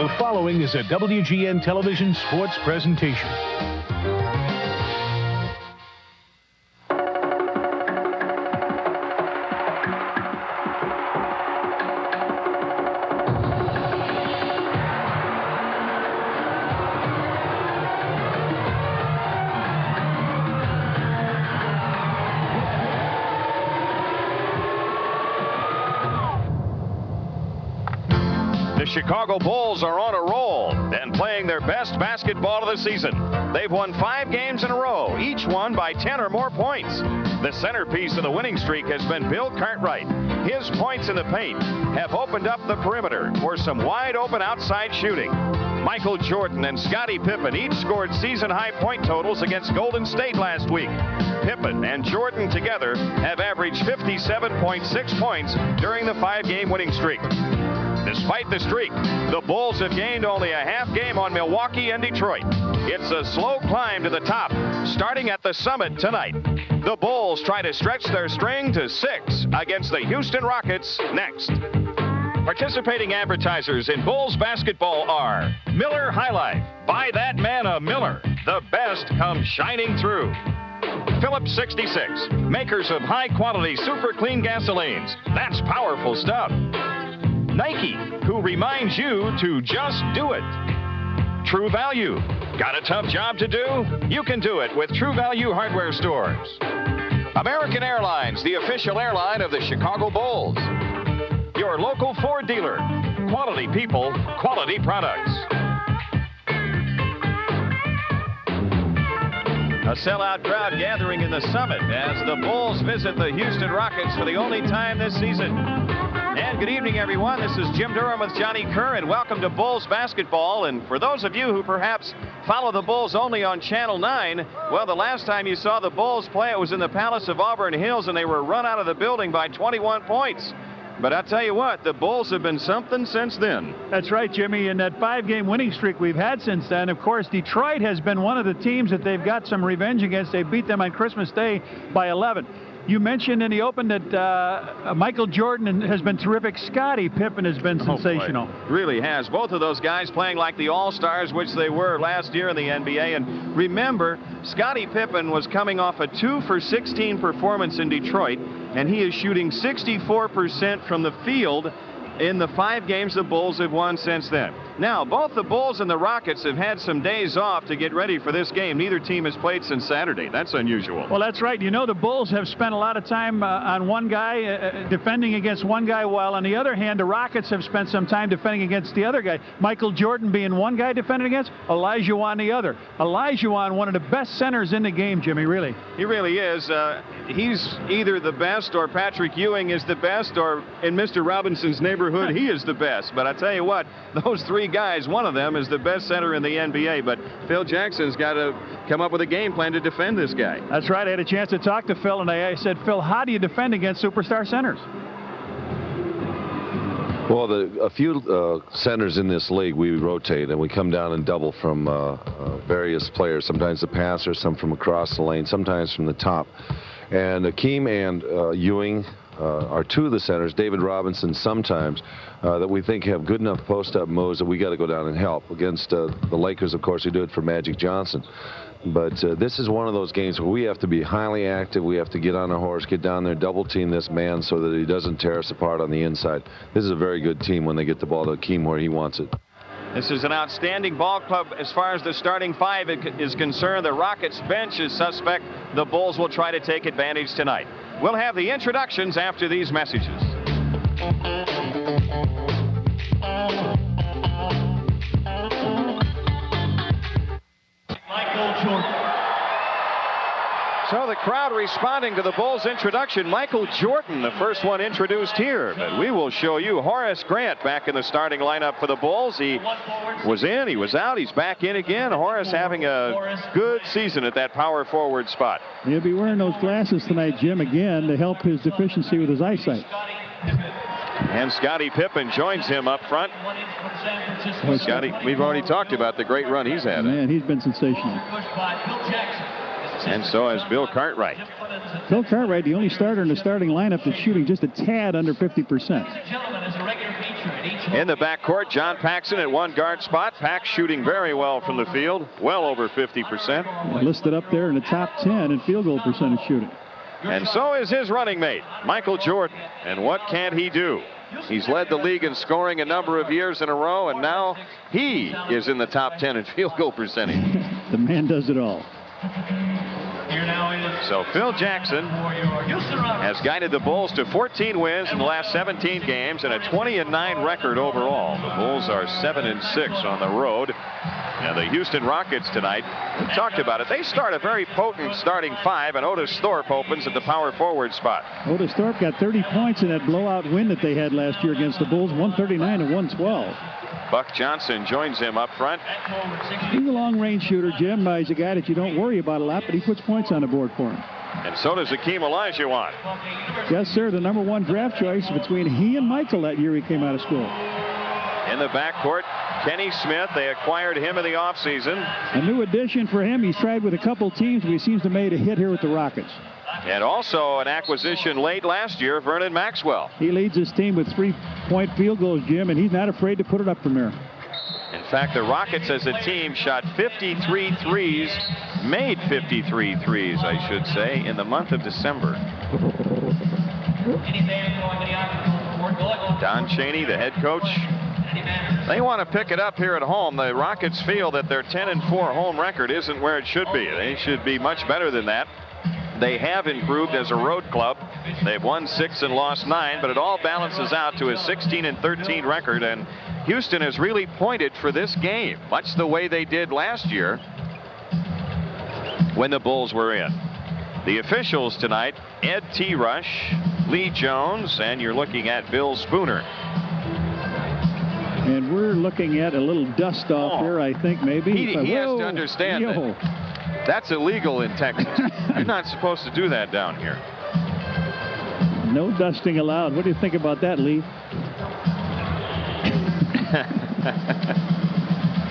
The following is a WGN television sports presentation. The Chicago Bulls are on a roll and playing their best basketball of the season. They've won 5 games in a row, each won by 10 or more points. The centerpiece of the winning streak has been Bill Cartwright. His points in the paint have opened up the perimeter for some wide open outside shooting. Michael Jordan and Scottie Pippen each scored season-high point totals against Golden State last week. Pippen and Jordan together have averaged 57.6 points during the 5-game winning streak. Despite the streak, the Bulls have gained only a half game on Milwaukee and Detroit. It's a slow climb to the top, starting at the Summit tonight. The Bulls try to stretch their string to 6 against the Houston Rockets next. Participating advertisers in Bulls basketball are Miller High Life. Buy that man a Miller. The best comes shining through. Phillips 66, makers of high-quality super clean gasolines. That's powerful stuff. Nike, who reminds you to just do it. True Value. Got a tough job to do? You can do it with True Value hardware stores. American Airlines, the official airline of the Chicago Bulls. Your local Ford dealer. Quality people, quality products. A sellout crowd gathering in the Summit as the Bulls visit the Houston Rockets for the only time this season. And good evening, everyone. This is Jim Durham with Johnny Kerr, and welcome to Bulls basketball. And for those of you who perhaps follow the Bulls only on Channel 9, well, the last time you saw the Bulls play, it was in the Palace of Auburn Hills, and they were run out of the building by 21 points. But I tell you what, the Bulls have been something since then. That's right, Jimmy. And that 5-game winning streak we've had since then, of course, Detroit has been one of the teams that they've got some revenge against. They beat them on Christmas Day by 11. You mentioned in the open that Michael Jordan has been terrific. Scottie Pippen has been sensational. Really has. Both of those guys playing like the All-Stars, which they were last year in the NBA. And remember, Scottie Pippen was coming off a 2-for-16 performance in Detroit, and he is shooting 64% from the field in the 5 games the Bulls have won since then. Now, both the Bulls and the Rockets have had some days off to get ready for this game. Neither team has played since Saturday. That's unusual. Well, that's right. You know, the Bulls have spent a lot of time on one guy, defending against one guy, while on the other hand, the Rockets have spent some time defending against the other guy. Michael Jordan being one guy defended against, Olajuwon the other. Olajuwon, one of the best centers in the game, Jimmy, really. He really is. He's either the best, or Patrick Ewing is the best, or in Mr. Robinson's neighborhood, he is the best. But I tell you what, those 3 guys, one of them is the best center in the NBA. But Phil Jackson's got to come up with a game plan to defend this guy. That's right. I had a chance to talk to Phil, and I said, Phil, how do you defend against superstar centers? Well, a few centers in this league, we rotate, and we come down and double from various players. Sometimes the passer, some from across the lane, sometimes from the top. And Akeem and Ewing are 2 of the centers, David Robinson sometimes, that we think have good enough post-up moves that we got to go down and help. Against the Lakers, of course, we do it for Magic Johnson. But this is one of those games where we have to be highly active. We have to get on our horse, get down there, double-team this man so that he doesn't tear us apart on the inside. This is a very good team when they get the ball to Akeem where he wants it. This is an outstanding ball club as far as the starting 5 is concerned. The Rockets bench is suspect. The Bulls will try to take advantage tonight. We'll have the introductions after these messages. Michael Jordan. So the crowd responding to the Bulls' introduction. Michael Jordan, the first one introduced here. But we will show you Horace Grant back in the starting lineup for the Bulls. He was in, he was out, he's back in again. Horace having a good season at that power forward spot. He'll be wearing those glasses tonight, Jim, again, to help his deficiency with his eyesight. And Scottie Pippen joins him up front. Scottie, we've already talked about the great run he's had. Man, he's been sensational. And so has Bill Cartwright. Bill Cartwright, the only starter in the starting lineup that's shooting just a tad under 50%. In the backcourt, John Paxson at one guard spot. Pax shooting very well from the field, well over 50%. Listed up there in the top 10 in field goal percentage shooting. And so is his running mate, Michael Jordan. And what can he do? He's led the league in scoring a number of years in a row, and now he is in the top 10 in field goal percentage. The man does it all. So Phil Jackson has guided the Bulls to 14 wins in the last 17 games and a 20-9 record overall. The Bulls are 7-6 on the road. And the Houston Rockets tonight, we talked about it. They start a very potent starting five, and Otis Thorpe opens at the power forward spot. Otis Thorpe got 30 points in that blowout win that they had last year against the Bulls, 139-112. Buck Johnson joins him up front. He's a long-range shooter, Jim. He's a guy that you don't worry about a lot, but he puts points on the board for him. And so does Hakeem Olajuwon. Yes, sir. The #1 draft choice between he and Michael that year he came out of school. In the backcourt, Kenny Smith. They acquired him in the offseason. A new addition for him. He's tried with a couple teams, but he seems to have made a hit here with the Rockets. And also an acquisition late last year, Vernon Maxwell. He leads his team with 3-point field goals, Jim, and he's not afraid to put it up from there. In fact, the Rockets as a team shot 53 threes, made 53 threes, I should say, in the month of December. Don Chaney, the head coach, they want to pick it up here at home. The Rockets feel that their 10-4 home record isn't where it should be. They should be much better than that. They have improved as a road club. They've won 6 and lost 9, but it all balances out to a 16-13 record, and Houston has really pointed for this game, much the way they did last year when the Bulls were in. The officials tonight, Ed T. Rush, Lee Jones, and you're looking at Bill Spooner. And we're looking at a little dust off here, I think, maybe. He has to understand that that's illegal in Texas. You're not supposed to do that down here. No dusting allowed. What do you think about that, Lee?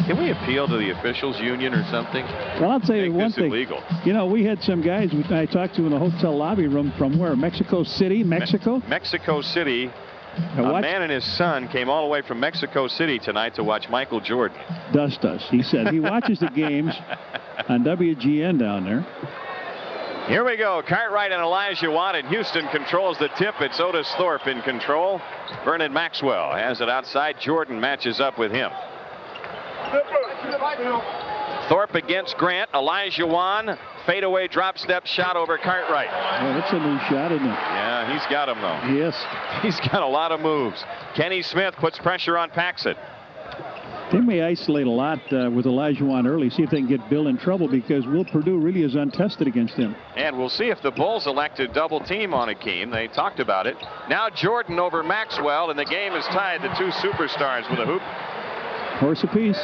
Can we appeal to the officials union or something? Well, I'll tell you one thing. Illegal. You know, we had some guys I talked to in the hotel lobby room from where? Mexico City, Mexico? Mexico City. A man and his son came all the way from Mexico City tonight to watch Michael Jordan. Dust us, he said. He watches the games on WGN down there. Here we go. Cartwright and Olajuwon, and Houston controls the tip. It's Otis Thorpe in control. Vernon Maxwell has it outside. Jordan matches up with him. Thorpe against Grant. Olajuwon, fadeaway drop step shot over Cartwright. Oh, that's a new shot, isn't it? Yeah, he's got him though. Yes. He's got a lot of moves. Kenny Smith puts pressure on Paxson. They may isolate a lot with Olajuwon early, see if they can get Bill in trouble, because Will Perdue really is untested against him. And we'll see if the Bulls elect to double team on Hakeem. They talked about it. Now Jordan over Maxwell, and the game is tied. The two superstars with a hoop. Horse apiece.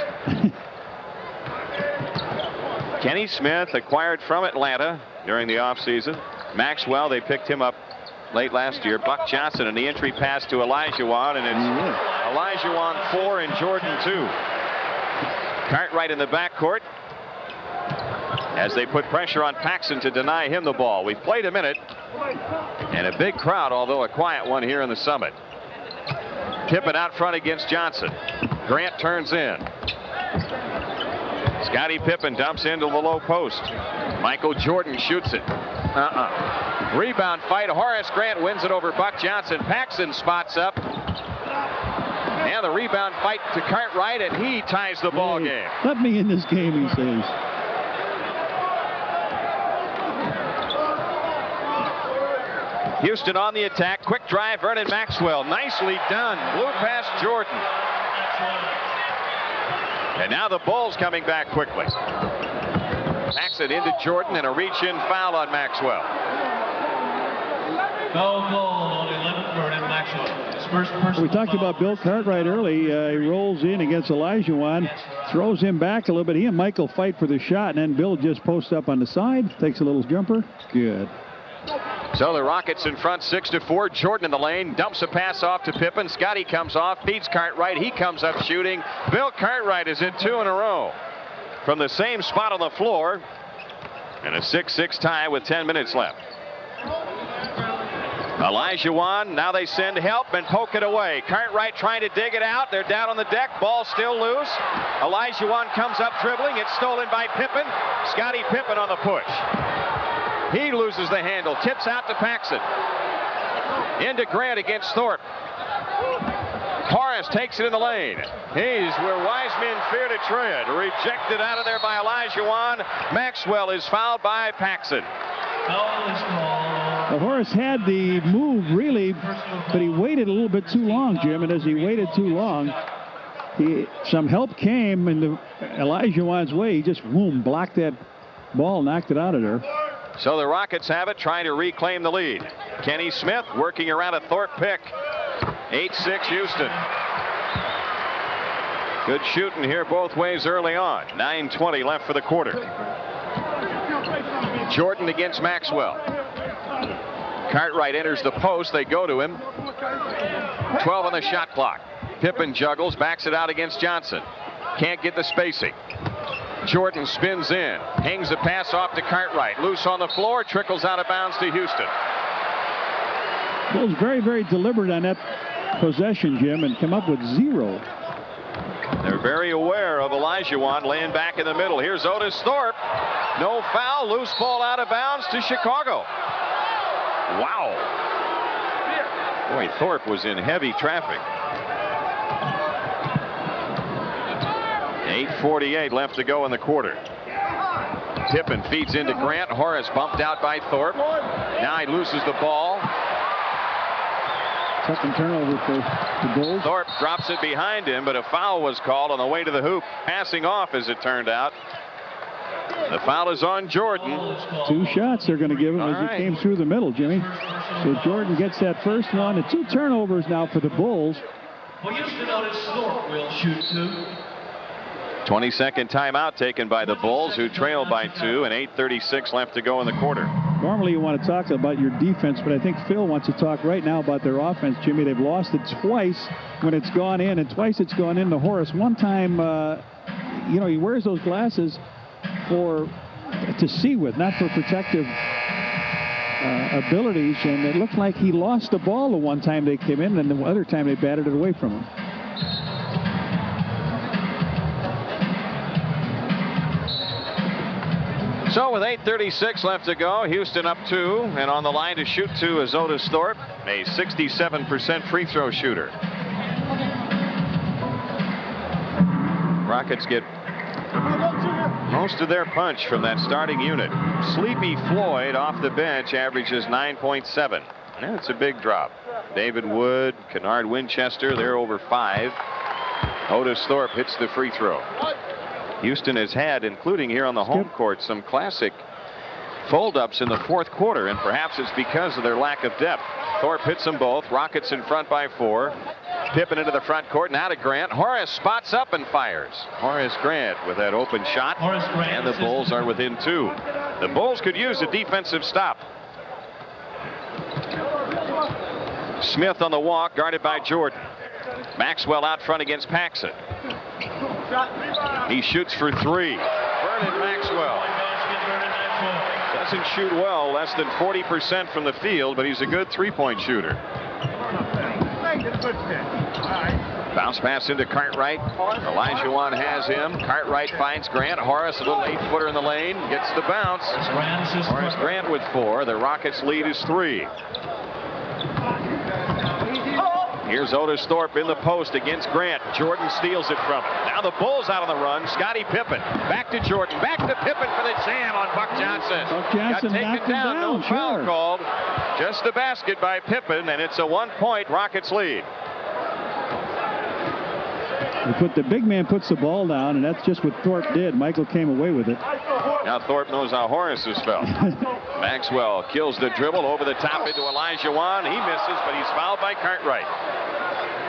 Kenny Smith acquired from Atlanta during the offseason. Maxwell, they picked him up late last year. Buck Johnson, and the entry pass to Olajuwon, and it's Olajuwon 4 and Jordan 2. Cartwright in the backcourt as they put pressure on Paxson to deny him the ball. We've played a minute, and a big crowd, although a quiet one here in the Summit. Pippen out front against Johnson. Grant turns in. Scottie Pippen dumps into the low post. Michael Jordan shoots it. Rebound fight. Horace Grant wins it over Buck Johnson. Paxson spots up. And the rebound fight to Cartwright, and he ties the ball game. Let me in this game, he says. Houston on the attack. Quick drive. Vernon Maxwell. Nicely done. Blew past Jordan. And now the Bulls coming back quickly. Paxson into Jordan, and a reach-in foul on Maxwell. Foul ball on 11, Vernon Maxwell. His first personal We talked foul. about Bill Cartwright early. He rolls in against Olajuwon, throws him back a little bit. He and Michael fight for the shot, and then Bill just posts up on the side, takes a little jumper. Good. So the Rockets in front 6-4. Jordan in the lane, dumps a pass off to Pippen. Scottie comes off, beats Cartwright. He comes up shooting. Bill Cartwright is in 2 in a row from the same spot on the floor. And a 6-6 tie with 10 minutes left. Olajuwon, now they send help and poke it away. Cartwright trying to dig it out. They're down on the deck. Ball still loose. Olajuwon comes up dribbling. It's stolen by Pippen. Scottie Pippen on the push. He loses the handle. Tips out to Paxson. Into Grant against Thorpe. Horace takes it in the lane. He's where wise men fear to tread. Rejected out of there by Olajuwon. Maxwell is fouled by Paxson. Well, Horace had the move, really, but he waited a little bit too long, Jim. And as he waited too long, some help came in Olajuwon's way. He just, boom, blocked that ball, knocked it out of there. So the Rockets have it, trying to reclaim the lead. Kenny Smith working around a Thorpe pick. 8-6 Houston. Good shooting here both ways early on. 9:20 left for the quarter. Jordan against Maxwell. Cartwright enters the post. They go to him. 12 on the shot clock. Pippen juggles, backs it out against Johnson. Can't get the spacing. Jordan spins in, hangs the pass off to Cartwright. Loose on the floor, trickles out of bounds to Houston. Bulls very, very deliberate on that possession, Jim, and come up with 0. They're very aware of Olajuwon laying back in the middle. Here's Otis Thorpe. No foul. Loose ball out of bounds to Chicago. Wow. Boy, Thorpe was in heavy traffic. 8:48 left to go in the quarter. Pippen feeds into Grant. Horace bumped out by Thorpe. Now he loses the ball. Second turnover for the Bulls. Thorpe drops it behind him, but a foul was called on the way to the hoop. Passing off, as it turned out. The foul is on Jordan. 2 shots they're going to give him as he came through the middle, Jimmy. So Jordan gets that first one. And 2 turnovers now for the Bulls. For Houston, Otis Thorpe will shoot 2. 22nd timeout taken by the Bulls, who trail by 2, and 8:36 left to go in the quarter. Normally you want to talk about your defense, but I think Phil wants to talk right now about their offense, Jimmy. They've lost it twice when it's gone in, and twice it's gone into Horace. One time, you know, he wears those glasses to see with, not for protective abilities, and it looked like he lost the ball the one time they came in, and the other time they batted it away from him. So with 8:36 left to go, Houston up 2, and on the line to shoot 2 is Otis Thorpe, a 67% free throw shooter. Rockets get most of their punch from that starting unit. Sleepy Floyd off the bench averages 9.7. That's a big drop. David Wood, Kennard Winchester, they're over 5. Otis Thorpe hits the free throw. Houston has had, including here on the home court, some classic fold-ups in the fourth quarter, and perhaps it's because of their lack of depth. Thorpe hits them both. Rockets in front by 4. Pippen into the front court, now to Grant. Horace spots up and fires. Horace Grant with that open shot, and the Bulls are within 2. The Bulls could use a defensive stop. Smith on the walk, guarded by Jordan. Maxwell out front against Paxson. He shoots for 3. Vernon Maxwell doesn't shoot well, less than 40% from the field, but he's a good 3-point shooter. Bounce pass into Cartwright. Olajuwon has him. Cartwright finds Grant. Horace, a little 8-footer in the lane, gets the bounce. Horace Grant with 4. The Rockets' lead is 3. Here's Otis Thorpe in the post against Grant. Jordan steals it from him. Now the Bulls out on the run. Scottie Pippen back to Jordan. Back to Pippen for the jam on Buck Johnson. Buck Johnson got taken down. No foul called. Just the basket by Pippen, and it's a 1-point Rockets lead. The big man puts the ball down, and that's just what Thorpe did. Michael came away with it. Now Thorpe knows how Horace has felt. Maxwell kills the dribble over the top into Olajuwon. He misses, but he's fouled by Cartwright.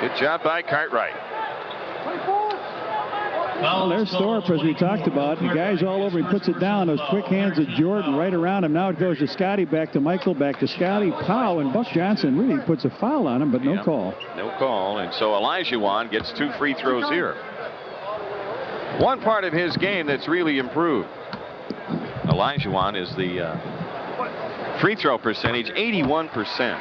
Good job by Cartwright. Well, there's Thorpe, as we talked about. The guy's all over. He puts it down. Those quick hands of Jordan right around him. Now it goes to Scottie, back to Michael, back to Scottie. Powell, and Buck Johnson really puts a foul on him, but no call. No call, and so Olajuwon gets 2 free throws here. One part of his game that's really improved. Olajuwon is the free throw percentage 81%.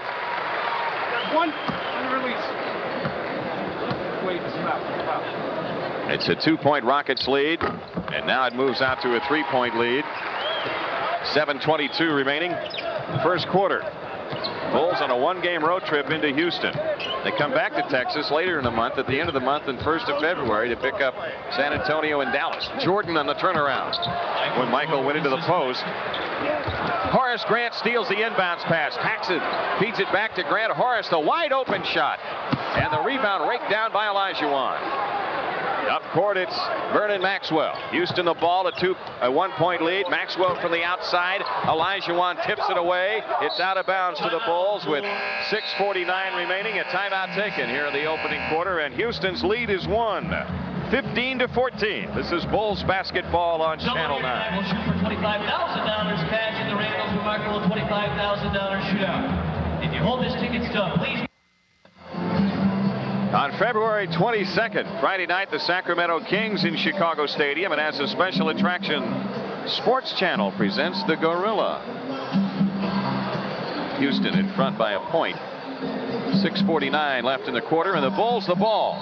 It's a 2-point Rockets lead, and now it moves out to a 3-point lead. 7:22 remaining. First quarter. Bulls on a 1-game road trip into Houston. They come back to Texas later in the month, at the end of the month and 1st of February, to pick up San Antonio and Dallas. Jordan on the turnaround when Michael went into the post. Horace Grant steals the inbounds pass. Paxson feeds it back to Grant. Horace, the wide open shot, and the rebound raked down by Olajuwon. Up court, it's Vernon Maxwell. Houston the ball, a 1-point lead. Maxwell from the outside. Olajuwon tips it away. It's out of bounds to the Bulls with 6:49 remaining. A timeout taken here in the opening quarter, and Houston's lead is 15-14. This is Bulls basketball on Channel 9. Will shoot for $25,000 cash in the Randall's remarkable $25,000 shootout. If you hold this ticket stub, please. On February 22nd, Friday night, the Sacramento Kings in Chicago Stadium, and as a special attraction, Sports Channel presents the Gorilla. Houston in front by a point. 6:49 left in the quarter, and the Bulls the ball.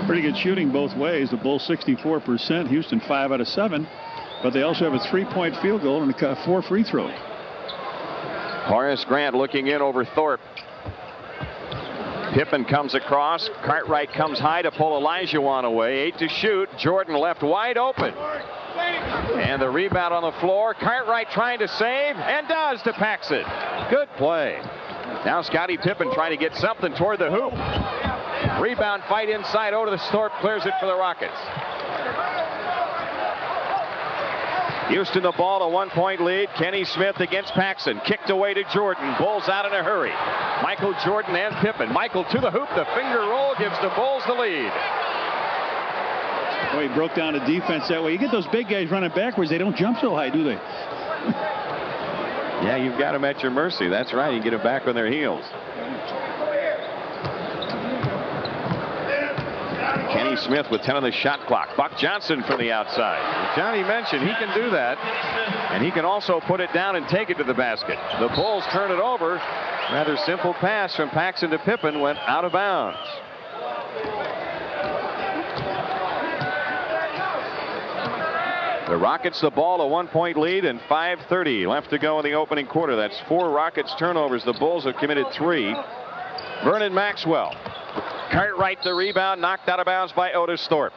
Pretty good shooting both ways. The Bulls 64%, Houston 5 out of 7, but they also have a 3-point field goal and 4 free throws. Horace Grant looking in over Thorpe. Pippen comes across. Cartwright comes high to pull Olajuwon away. 8 to shoot. Jordan left wide open. And the rebound on the floor. Cartwright trying to save, and does to Paxson. Good play. Now Scottie Pippen trying to get something toward the hoop. Rebound fight inside. Otis Thorpe clears it for the Rockets. Houston the ball, a 1-point lead. Kenny Smith against Paxson. Kicked away to Jordan. Bulls out in a hurry. Michael Jordan and Pippen. Michael to the hoop. The finger roll gives the Bulls the lead. Boy, he broke down the defense that way. You get those big guys running backwards, they don't jump so high, do they? Yeah, you've got them at your mercy. That's right. You get them back on their heels. Kenny Smith with 10 on the shot clock. Buck Johnson from the outside. Johnny mentioned he can do that, and he can also put it down and take it to the basket. The Bulls turn it over. Rather simple pass from Paxson to Pippen went out of bounds. The Rockets the ball, a 1-point lead, and 5:30 left to go in the opening quarter. That's 4 Rockets turnovers. The Bulls have committed 3. Vernon Maxwell. Cartwright the rebound, knocked out of bounds by Otis Thorpe.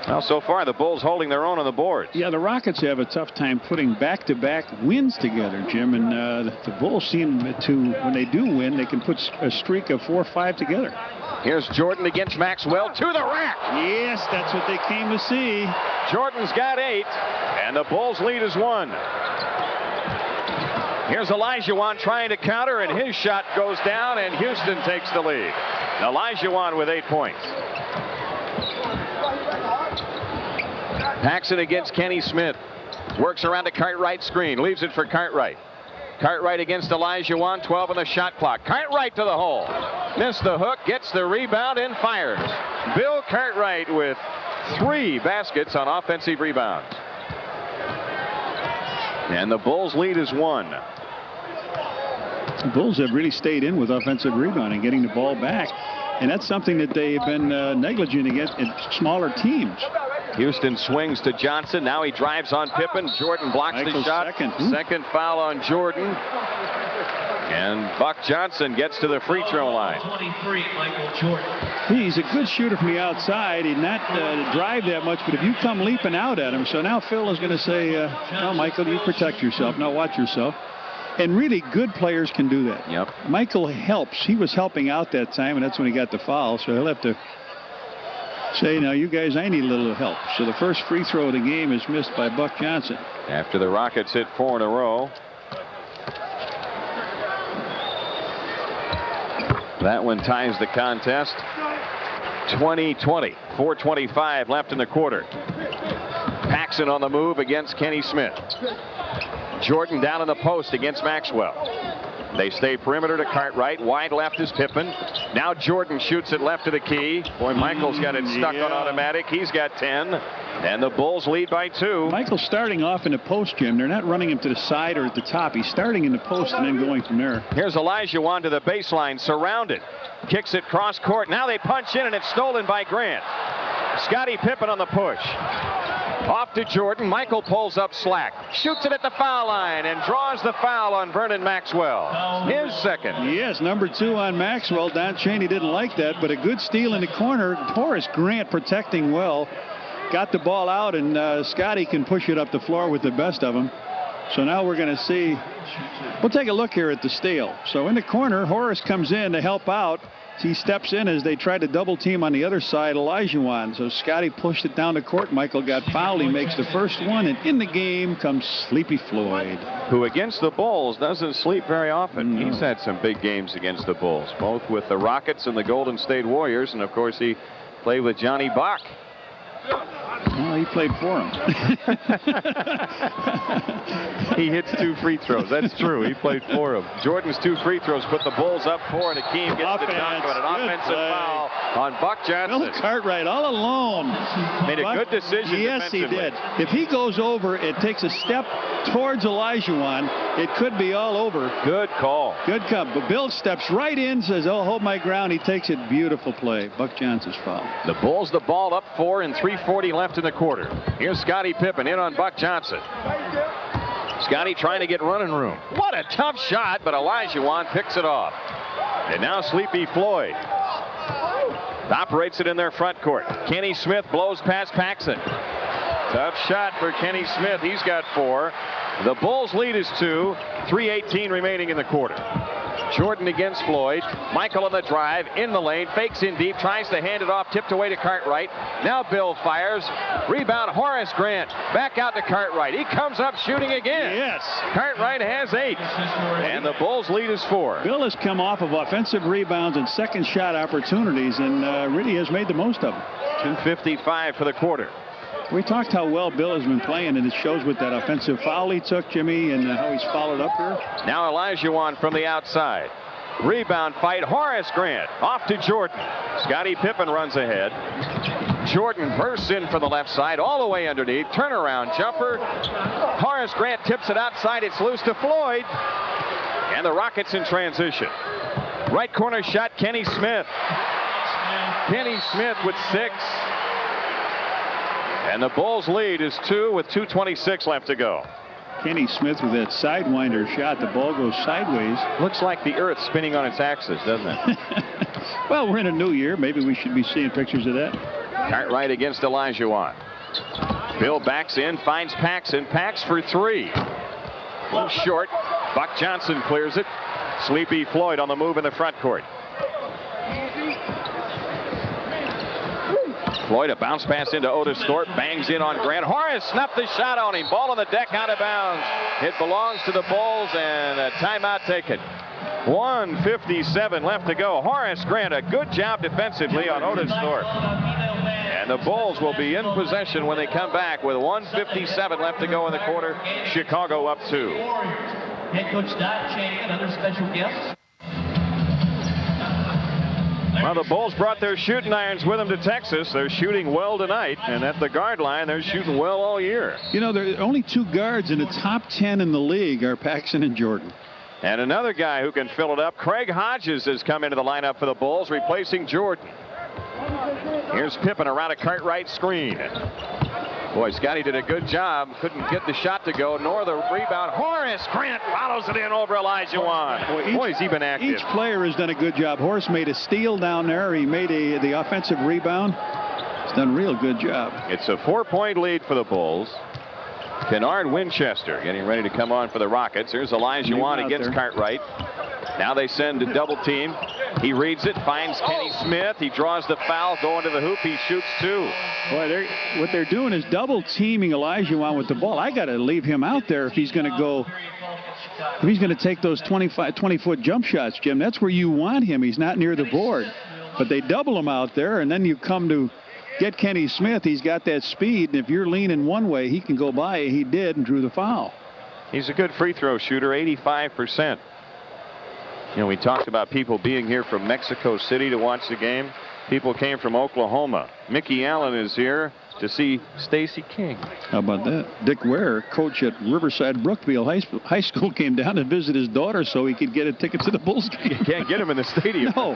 Well, so far the Bulls holding their own on the boards. Yeah, the Rockets have a tough time putting back-to-back wins together, Jim, and the Bulls seem to, when they do win, they can put a streak of 4 or 5 together. Here's Jordan against Maxwell to the rack. Yes, that's what they came to see. Jordan's got 8, and the Bulls lead is 1. Here's Olajuwon trying to counter, and his shot goes down, and Houston takes the lead. Olajuwon with 8 points. Paxson against Kenny Smith. Works around a Cartwright screen. Leaves it for Cartwright. Cartwright against Olajuwon. 12 on the shot clock. Cartwright to the hole. Missed the hook. Gets the rebound and fires. Bill Cartwright with 3 baskets on offensive rebounds. And the Bulls lead is 1. The Bulls have really stayed in with offensive rebounding, getting the ball back. And that's something that they've been negligent against in smaller teams. Houston swings to Johnson. Now he drives on Pippen. Jordan blocks the shot. Second foul on Jordan. And Buck Johnson gets to the free throw line. 23, Michael Jordan. He's a good shooter from the outside. He'd not drive that much, but if you come leaping out at him, so now Phil is going to say, no, Michael, you protect yourself. Now watch yourself. And really good players can do that. Yep. Michael helps. He was helping out that time, and that's when he got the foul. So he'll have to say, now you guys, I need a little help. So the first free throw of the game is missed by Buck Johnson. After the Rockets hit 4 in a row. That one ties the contest. 20-20. 4:25 left in the quarter. Paxson on the move against Kenny Smith. Jordan down in the post against Maxwell. They stay perimeter to Cartwright. Wide left is Pippen. Now Jordan shoots it left to the key. Boy, Michael's got it stuck on automatic. He's got 10. And the Bulls lead by 2. Michael's starting off in the post, Jim. They're not running him to the side or at the top. He's starting in the post and then going from there. Here's Olajuwon to the baseline, surrounded. Kicks it cross court. Now they punch in, and it's stolen by Grant. Scottie Pippen on the push. Off to Jordan. Michael pulls up slack. Shoots it at the foul line and draws the foul on Vernon Maxwell. His second. Yes, number 2 on Maxwell. Don Chaney didn't like that, but a good steal in the corner. Horace Grant protecting well. Got the ball out, and Scottie can push it up the floor with the best of them. So now we're going to see. We'll take a look here at the steal. So in the corner, Horace comes in to help out. He steps in as they try to double team on the other side, Olajuwon. So Scottie pushed it down the court. Michael got fouled. He makes the first one, and in the game comes Sleepy Floyd, who against the Bulls doesn't sleep very often. He's had some big games against the Bulls, both with the Rockets and the Golden State Warriors, and of course he played with Johnny Bach. Well, he played for him. He hits 2 free throws. That's true. He played for him. Jordan's 2 free throws put the Bulls up 4, and Akeem gets the dunk on an offensive foul on Buck Johnson. Bill Cartwright all alone. Made a good decision. Yes, he did. If he goes over, it takes a step towards Olajuwon. It could be all over. Good call. Good call. But Bill steps right in, says, "I'll hold my ground." He takes it. Beautiful play. Buck Johnson's foul. The Bulls the ball up 4 and 3:40 left in the quarter. Here's Scottie Pippen in on Buck Johnson. Scottie trying to get running room. What a tough shot, but Olajuwon picks it off. And now Sleepy Floyd operates it in their front court. Kenny Smith blows past Paxson. Tough shot for Kenny Smith. He's got 4. The Bulls lead is 2. 3:18 remaining in the quarter. Jordan against Floyd. Michael on the drive, in the lane, fakes in deep, tries to hand it off, tipped away to Cartwright. Now Bill fires. Rebound, Horace Grant. Back out to Cartwright. He comes up shooting again. Yes. Cartwright has 8. And the Bulls lead is 4. Bill has come off of offensive rebounds and second shot opportunities and really has made the most of them. 2:55 for the quarter. We talked how well Bill has been playing, and it shows with that offensive foul he took, Jimmy, and how he's followed up here. Now Olajuwon from the outside. Rebound fight. Horace Grant off to Jordan. Scottie Pippen runs ahead. Jordan bursts in from the left side, all the way underneath. Turnaround jumper. Horace Grant tips it outside. It's loose to Floyd. And the Rockets in transition. Right corner shot, Kenny Smith. Kenny Smith with 6. And the Bulls lead is 2 with 2:26 left to go. Kenny Smith with that sidewinder shot. The ball goes sideways. Looks like the earth spinning on its axis, doesn't it? Well, we're in a new year. Maybe we should be seeing pictures of that. Cartwright against Olajuwon. Bill backs in, finds Paxson. Pax for 3. A little short. Buck Johnson clears it. Sleepy Floyd on the move in the front court. Floyd, a bounce pass into Otis Thorpe, bangs in on Grant. Horace snuffed the shot on him. Ball on the deck, out of bounds. It belongs to the Bulls, and a timeout taken. 1:57 left to go. Horace Grant, a good job defensively on Otis Thorpe. And the Bulls will be in possession when they come back with 1:57 left to go in the quarter. Chicago up 2. Head coach Don Chaney and other special guests. Well, the Bulls brought their shooting irons with them to Texas. They're shooting well tonight, and at the guard line, they're shooting well all year. You know, there are only 2 guards in the top 10 in the league are Paxson and Jordan. And another guy who can fill it up, Craig Hodges, has come into the lineup for the Bulls, replacing Jordan. Here's Pippen around a Cartwright screen. Boy, Scottie did a good job. Couldn't get the shot to go, nor the rebound. Horace Grant follows it in over Olajuwon. Boy, has he been active. Each player has done a good job. Horace made a steal down there. He made the offensive rebound. He's done a real good job. It's a 4-point lead for the Bulls. Kennard Winchester getting ready to come on for the Rockets. Here's Olajuwon against Cartwright. Now they send a double team. He reads it, finds Kenny Smith. He draws the foul, going to the hoop. He shoots 2. Boy, what they're doing is double teaming Olajuwon with the ball. I got to leave him out there if he's going to go. If he's going to take those 20-foot jump shots, Jim, that's where you want him. He's not near the board. But they double him out there, and then you come to get Kenny Smith. He's got that speed, and if you're leaning one way, he can go by. He did and drew the foul. He's a good free throw shooter, 85%. You know, we talked about people being here from Mexico City to watch the game. People came from Oklahoma. Mickey Allen is here to see Stacey King. How about that? Dick Ware, coach at Riverside Brookfield High School, came down to visit his daughter so he could get a ticket to the Bulls game. You can't get him in the stadium. No.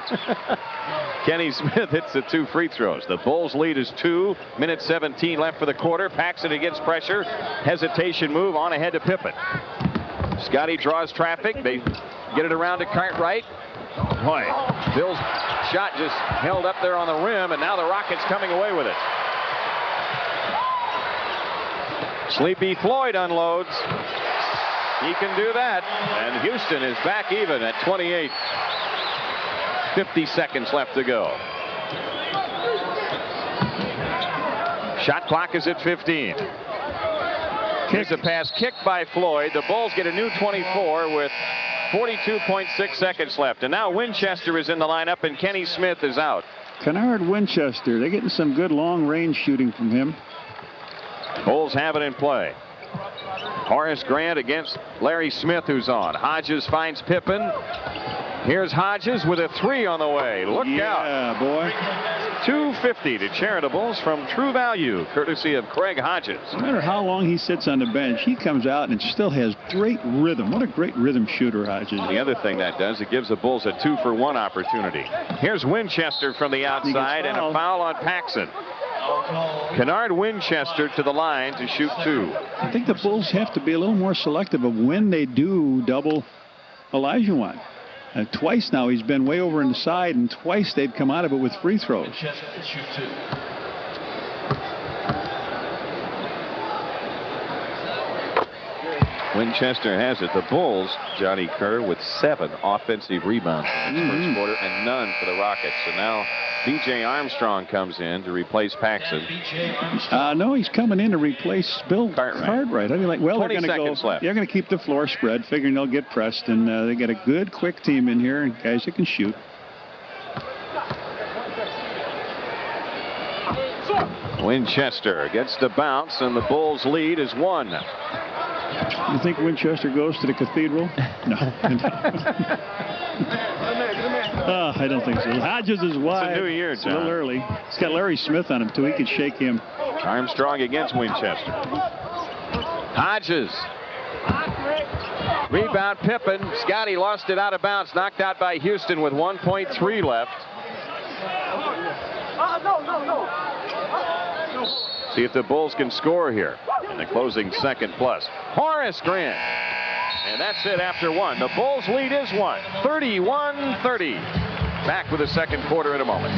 Kenny Smith hits the 2 free throws. The Bulls lead is 2. Minute 17 left for the quarter. Paxson against pressure. Hesitation move on ahead to Pippen. Scotty draws traffic. They get it around to Cartwright. Boy, Bill's shot just held up there on the rim, and now the Rockets coming away with it. Sleepy Floyd unloads. He can do that. And Houston is back even at 28. 50 seconds left to go. Shot clock is at 15. Here's a pass kicked by Floyd. The Bulls get a new 24 with 42.6 seconds left. And now Winchester is in the lineup and Kenny Smith is out. Kennard Winchester, they're getting some good long-range shooting from him. Bulls have it in play. Horace Grant against Larry Smith, who's on. Hodges finds Pippen. Here's Hodges with a 3 on the way. Look out. Yeah, boy. $2.50 to Charitables from True Value, courtesy of Craig Hodges. No matter how long he sits on the bench, he comes out and still has great rhythm. What a great rhythm shooter Hodges. The other thing that does, it gives the Bulls a 2-for-1 opportunity. Here's Winchester from the outside and a foul on Paxson. Kennard Winchester to the line to shoot 2. I think the Bulls have to be a little more selective of when they do double Olajuwon. Twice now he's been way over on the side, and twice they've come out of it with free throws. Winchester has it. The Bulls, Johnny Kerr, with 7 offensive rebounds in the first quarter and none for the Rockets. So now B.J. Armstrong comes in to replace Paxson. No, he's coming in to replace Bill Cartwright. I mean, like, well, they're going to go. Left. They're going to keep the floor spread, figuring they'll get pressed, and they got a good, quick team in here and guys that can shoot. Winchester gets the bounce, and the Bulls' lead is 1. You think Winchester goes to the Cathedral? No. I don't think so. Hodges is wide. It's a new year, John. It's a little early. It's got Larry Smith on him, too. He could shake him. Armstrong against Winchester. Hodges. Rebound Pippen. Scotty lost it out of bounds. Knocked out by Houston with 1.3 left. See if the Bulls can score here in the closing second plus. Horace Grant. And that's it after 1. The Bulls lead is 1. 31-30. Back with the second quarter in a moment.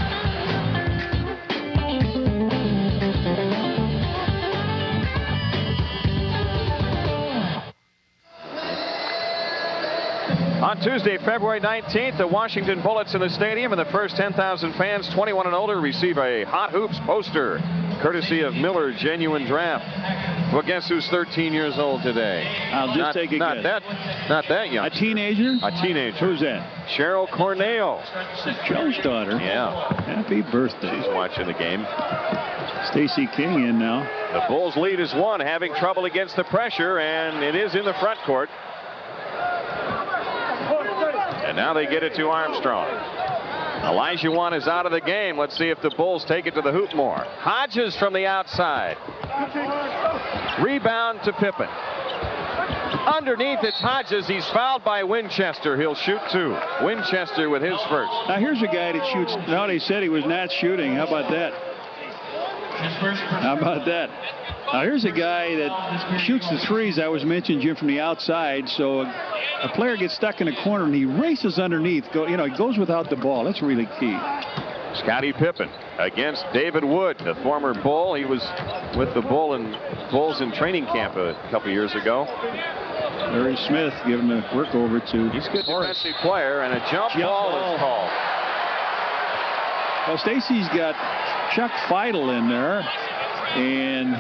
On Tuesday, February 19th, the Washington Bullets in the stadium, and the first 10,000 fans 21 and older receive a Hot Hoops poster, courtesy of Miller Genuine Draft. Well, guess who's 13 years old today? I'll just take a guess. Not that young. A teenager? A teenager. Who's that? Cheryl Cornell. Joe's daughter. Yeah. Happy birthday. She's watching the game. Stacey King in now. The Bulls lead is 1, having trouble against the pressure, and it is in the front court. And now they get it to Armstrong. Olajuwon is out of the game. Let's see if the Bulls take it to the hoop more. Hodges from the outside. Rebound to Pippen. Underneath, it's Hodges. He's fouled by Winchester. He'll shoot 2. Winchester with his first. Now here's a guy that shoots. No, they said he was not shooting. How about that? How about that? Now here's a guy that shoots the threes I was mentioning, Jim, from the outside. So a player gets stuck in a corner and he races underneath. He goes without the ball. That's really key. Scottie Pippen against David Wood, the former Bull. He was with the Bulls in training camp a couple years ago. Larry Smith giving the work over to. He's a good defensive player, and a jump ball is called. Well, Stacey's got Chuck Feidel in there, and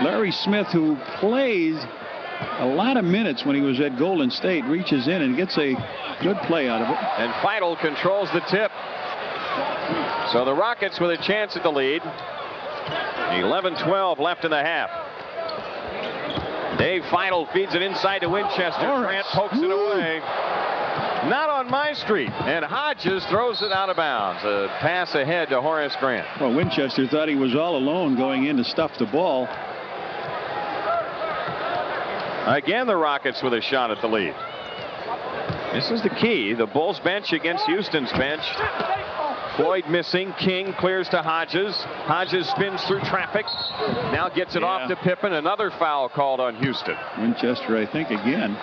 Larry Smith, who plays a lot of minutes when he was at Golden State, reaches in and gets a good play out of it. And Feidel controls the tip. So the Rockets with a chance at the lead. 11-12 left in the half. Dave Feidel feeds it inside to Winchester. Grant pokes it away. Not on my street. And Hodges throws it out of bounds. A pass ahead to Horace Grant. Well, Winchester thought he was all alone going in to stuff the ball. Again, the Rockets with a shot at the lead. This is the key. The Bulls bench against Houston's bench. Floyd missing. King clears to Hodges. Hodges spins through traffic. Now gets it off to Pippen. Another foul called on Houston. Winchester, I think, again.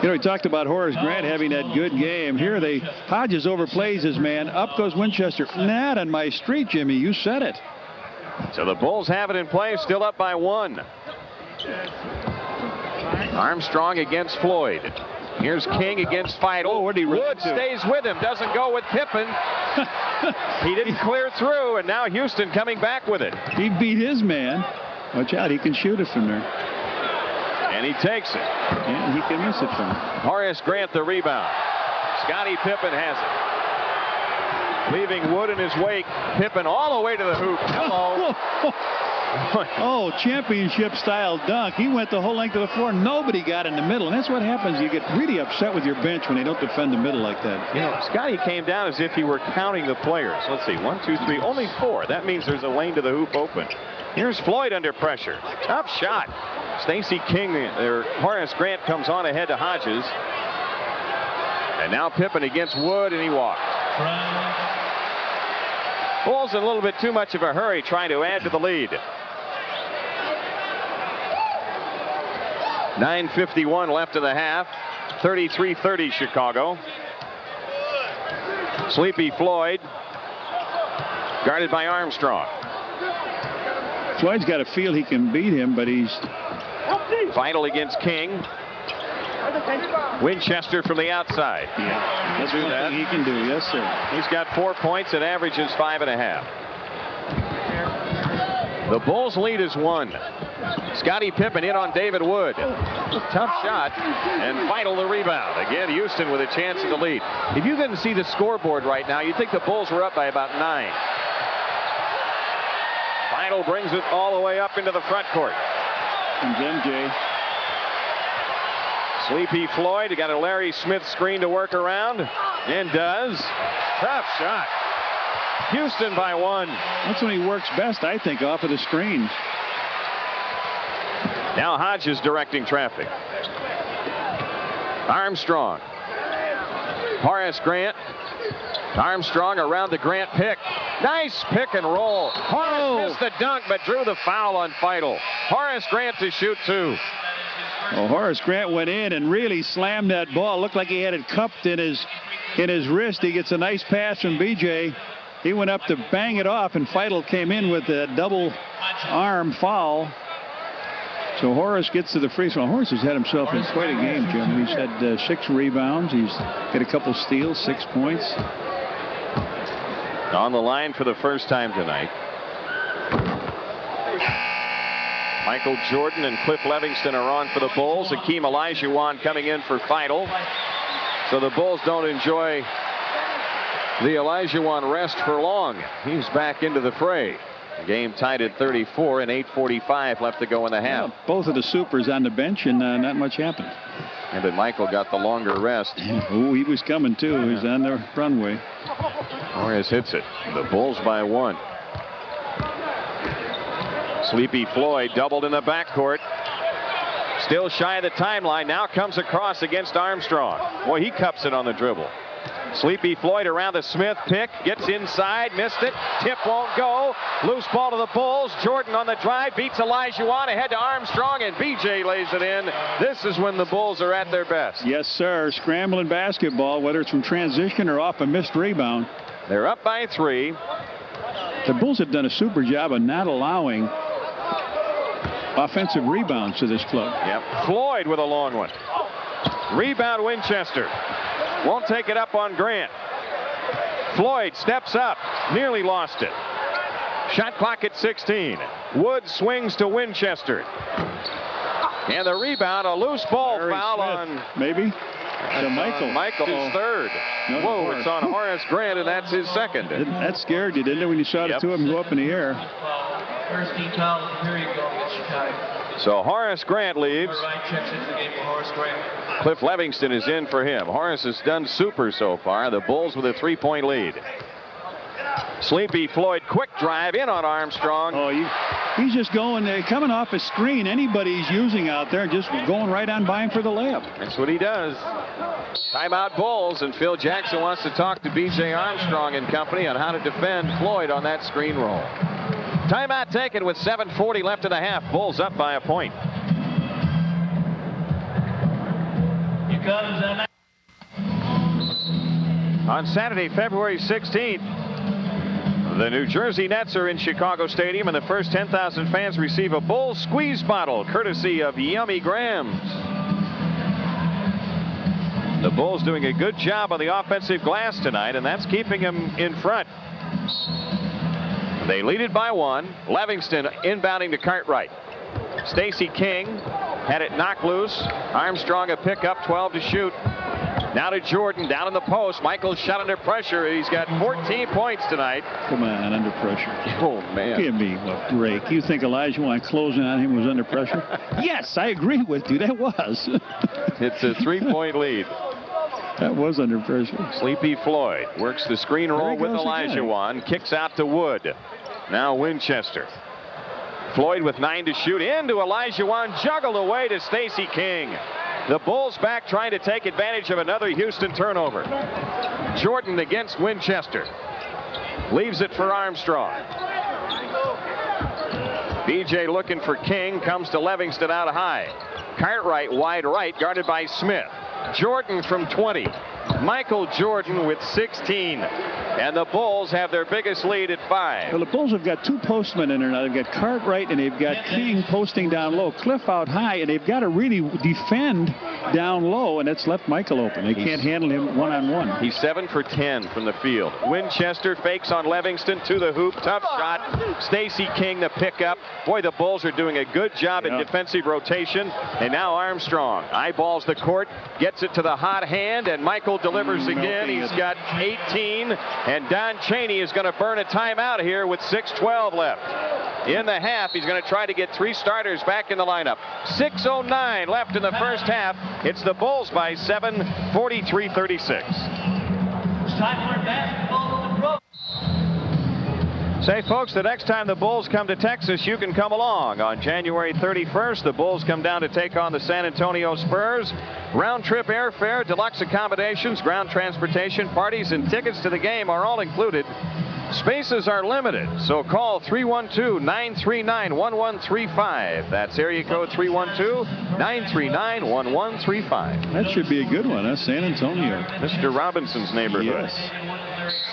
You know, we talked about Horace Grant having that good game. Here, Hodges overplays his man. Up goes Winchester. Not on my street, Jimmy. You said it. So the Bulls have it in play. Still up by 1. Armstrong against Floyd. Here's King against Feidel. Oh, what'd he run Wood into? stays with him. Doesn't go with Pippen. He didn't clear through, and now Houston coming back with it. He beat his man. Watch out. He can shoot it from there. And he takes it. And he can miss it from there. Horace Grant the rebound. Scottie Pippen has it. Leaving Wood in his wake. Pippen all the way to the hoop. Hello. Oh, championship-style dunk. He went the whole length of the floor. Nobody got in the middle. And that's what happens. You get really upset with your bench when they don't defend the middle like that. You know, Scottie came down as if he were counting the players. Let's see. 1, 2, 3. Only 4. That means there's a lane to the hoop open. Here's Floyd under pressure. Tough shot. Stacey King, or Horace Grant comes on ahead to Hodges. And now Pippen against Wood, and he walked. Bulls in a little bit too much of a hurry trying to add to the lead. 9:51 left in the half. 33-30 Chicago. Sleepy Floyd guarded by Armstrong. Floyd's got to feel he can beat him, but he's... Feidel against King. Winchester from the outside. Yeah, that's one thing he can do. Yes, sir. He's got 4 points and averages 5.5. The Bulls lead is 1. Scottie Pippen in on David Wood. Tough shot, and Feidel the rebound. Again, Houston with a chance at the lead. If you couldn't see the scoreboard right now, you'd think the Bulls were up by about 9. Feidel brings it all the way up into the front court. And MJ. Sleepy Floyd got a Larry Smith screen to work around, and does. Tough shot. Houston by 1. That's when he works best, I think, off of the screens. Now Hodges directing traffic. Armstrong. Horace Grant. Armstrong around the Grant pick. Nice pick and roll. Horace missed the dunk, but drew the foul on Feidel. Horace Grant to shoot 2. Well, Horace Grant went in and really slammed that ball. Looked like he had it cupped in his wrist. He gets a nice pass from BJ. He went up to bang it off, and Feidel came in with a double arm foul. So Horace gets to the free throw. Horace has had himself in quite a game, Jim. He's had 6 rebounds. He's got a couple steals, 6 points. On the line for the first time tonight. Michael Jordan and Cliff Levingston are on for the Bulls. Hakeem Olajuwon coming in for Feidel. So the Bulls don't enjoy the Olajuwon rest for long. He's back into the fray. The game tied at 34 and 8:45 left to go in the half. Well, both of the supers on the bench, and not much happened. And but Michael got the longer rest. Oh, he was coming too. He was on the runway. Torres hits it. The Bulls by 1. Sleepy Floyd doubled in the backcourt. Still shy of the timeline. Now comes across against Armstrong. Boy, he cups it on the dribble. Sleepy Floyd around the Smith pick. Gets inside. Missed it. Tip won't go. Loose ball to the Bulls. Jordan on the drive. Beats Olajuwon ahead to Armstrong, and BJ lays it in. This is when the Bulls are at their best. Yes, sir. Scrambling basketball, whether it's from transition or off a missed rebound. They're up by 3. The Bulls have done a super job of not allowing offensive rebounds to this club. Yep. Floyd with a long one. Rebound Winchester. Won't take it up on Grant. Floyd steps up. Nearly lost it. Shot clock at 16. Wood swings to Winchester. And the rebound, a loose ball foul on... Maybe? To Michael. Michael's third. No, whoa, it's on Horace Grant, and that's his second. That scared you, didn't it, when you saw the two of them go up in the air? First team foul of the period going against Chicago. So Horace Grant leaves. Ryan checks into the game for Horace Grant. Cliff Levingston is in for him. Horace has done super so far. The Bulls with a 3-point lead. Sleepy Floyd, quick drive in on Armstrong. Oh, he's just going, coming off a screen anybody he's using out there, just going right on by him for the layup. That's what he does. Timeout Bulls, and Phil Jackson wants to talk to B.J. Armstrong and company on how to defend Floyd on that screen roll. Timeout taken with 7:40 left in the half. Bulls up by a point. Here comes On Saturday, February 16th, the New Jersey Nets are in Chicago Stadium, and the first 10,000 fans receive a Bulls squeeze bottle, courtesy of Yummy Grams. The Bulls doing a good job on the offensive glass tonight, and that's keeping them in front. They lead it by 1. Levingston inbounding to Cartwright. Stacey King had it knocked loose. Armstrong a pickup, 12 to shoot. Now to Jordan, down in the post. Michael's shot under pressure. He's got 14 points tonight. Come on, under pressure. Oh, man. Give me a break. You think Olajuwon closing on him was under pressure? Yes, I agree with you. That was. It's a 3-point lead. That was under pressure. Sleepy Floyd works the screen roll with Olajuwon. Kicks out to Wood. Now Winchester. Floyd with 9 to shoot. Into Olajuwon. Juggled away to Stacey King. The Bulls back trying to take advantage of another Houston turnover. Jordan against Winchester. Leaves it for Armstrong. BJ looking for King. Comes to Levingston out high. Cartwright wide right, guarded by Smith. Jordan from 20. Michael Jordan with 16. And the Bulls have their biggest lead at 5. Well, the Bulls have got 2 postmen in there now. They've got Cartwright and they've got King posting down low. Cliff out high, and they've got to really defend down low, and it's left Michael open. They can't handle him one-on-one. He's 7 for 10 from the field. Winchester fakes on Levingston to the hoop. Tough shot. Stacey King the pickup. Boy, the Bulls are doing a good job in defensive rotation. And now Armstrong eyeballs the court, gets it to the hot hand, and Michael delivers again. He's got 18. And Don Chaney is going to burn a timeout here with 6:12 left. In the half, he's going to try to get 3 starters back in the lineup. 6:09 left in the first half. It's the Bulls by 7, 43-36. It's time for a basketball on the road. Say, folks, the next time the Bulls come to Texas, you can come along. On January 31st, the Bulls come down to take on the San Antonio Spurs. Round-trip airfare, deluxe accommodations, ground transportation, parties, and tickets to the game are all included. Spaces are limited, so call 312-939-1135. That's area code 312-939-1135. That should be a good one, huh? San Antonio. Mr. Robinson's neighborhood. Yes.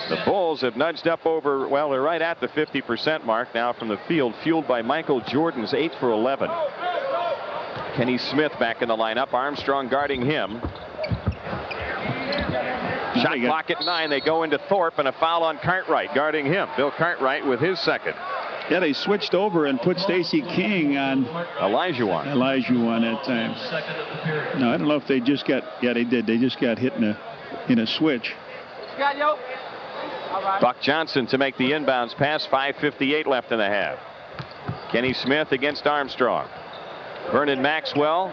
The Bulls have nudged up over, well, they're right at the 50% mark now from the field, fueled by Michael Jordan's 8 for 11. Kenny Smith back in the lineup. Armstrong guarding him. Shot clock at 9. They go into Thorpe, and a foul on Cartwright guarding him. Bill Cartwright with his second. Yeah, they switched over and put Stacey King on Olajuwon that time. No, I don't know if they just got, they did. They just got hit in a switch. Buck Johnson to make the inbounds pass. 5:58 left in the half. Kenny Smith against Armstrong. Vernon Maxwell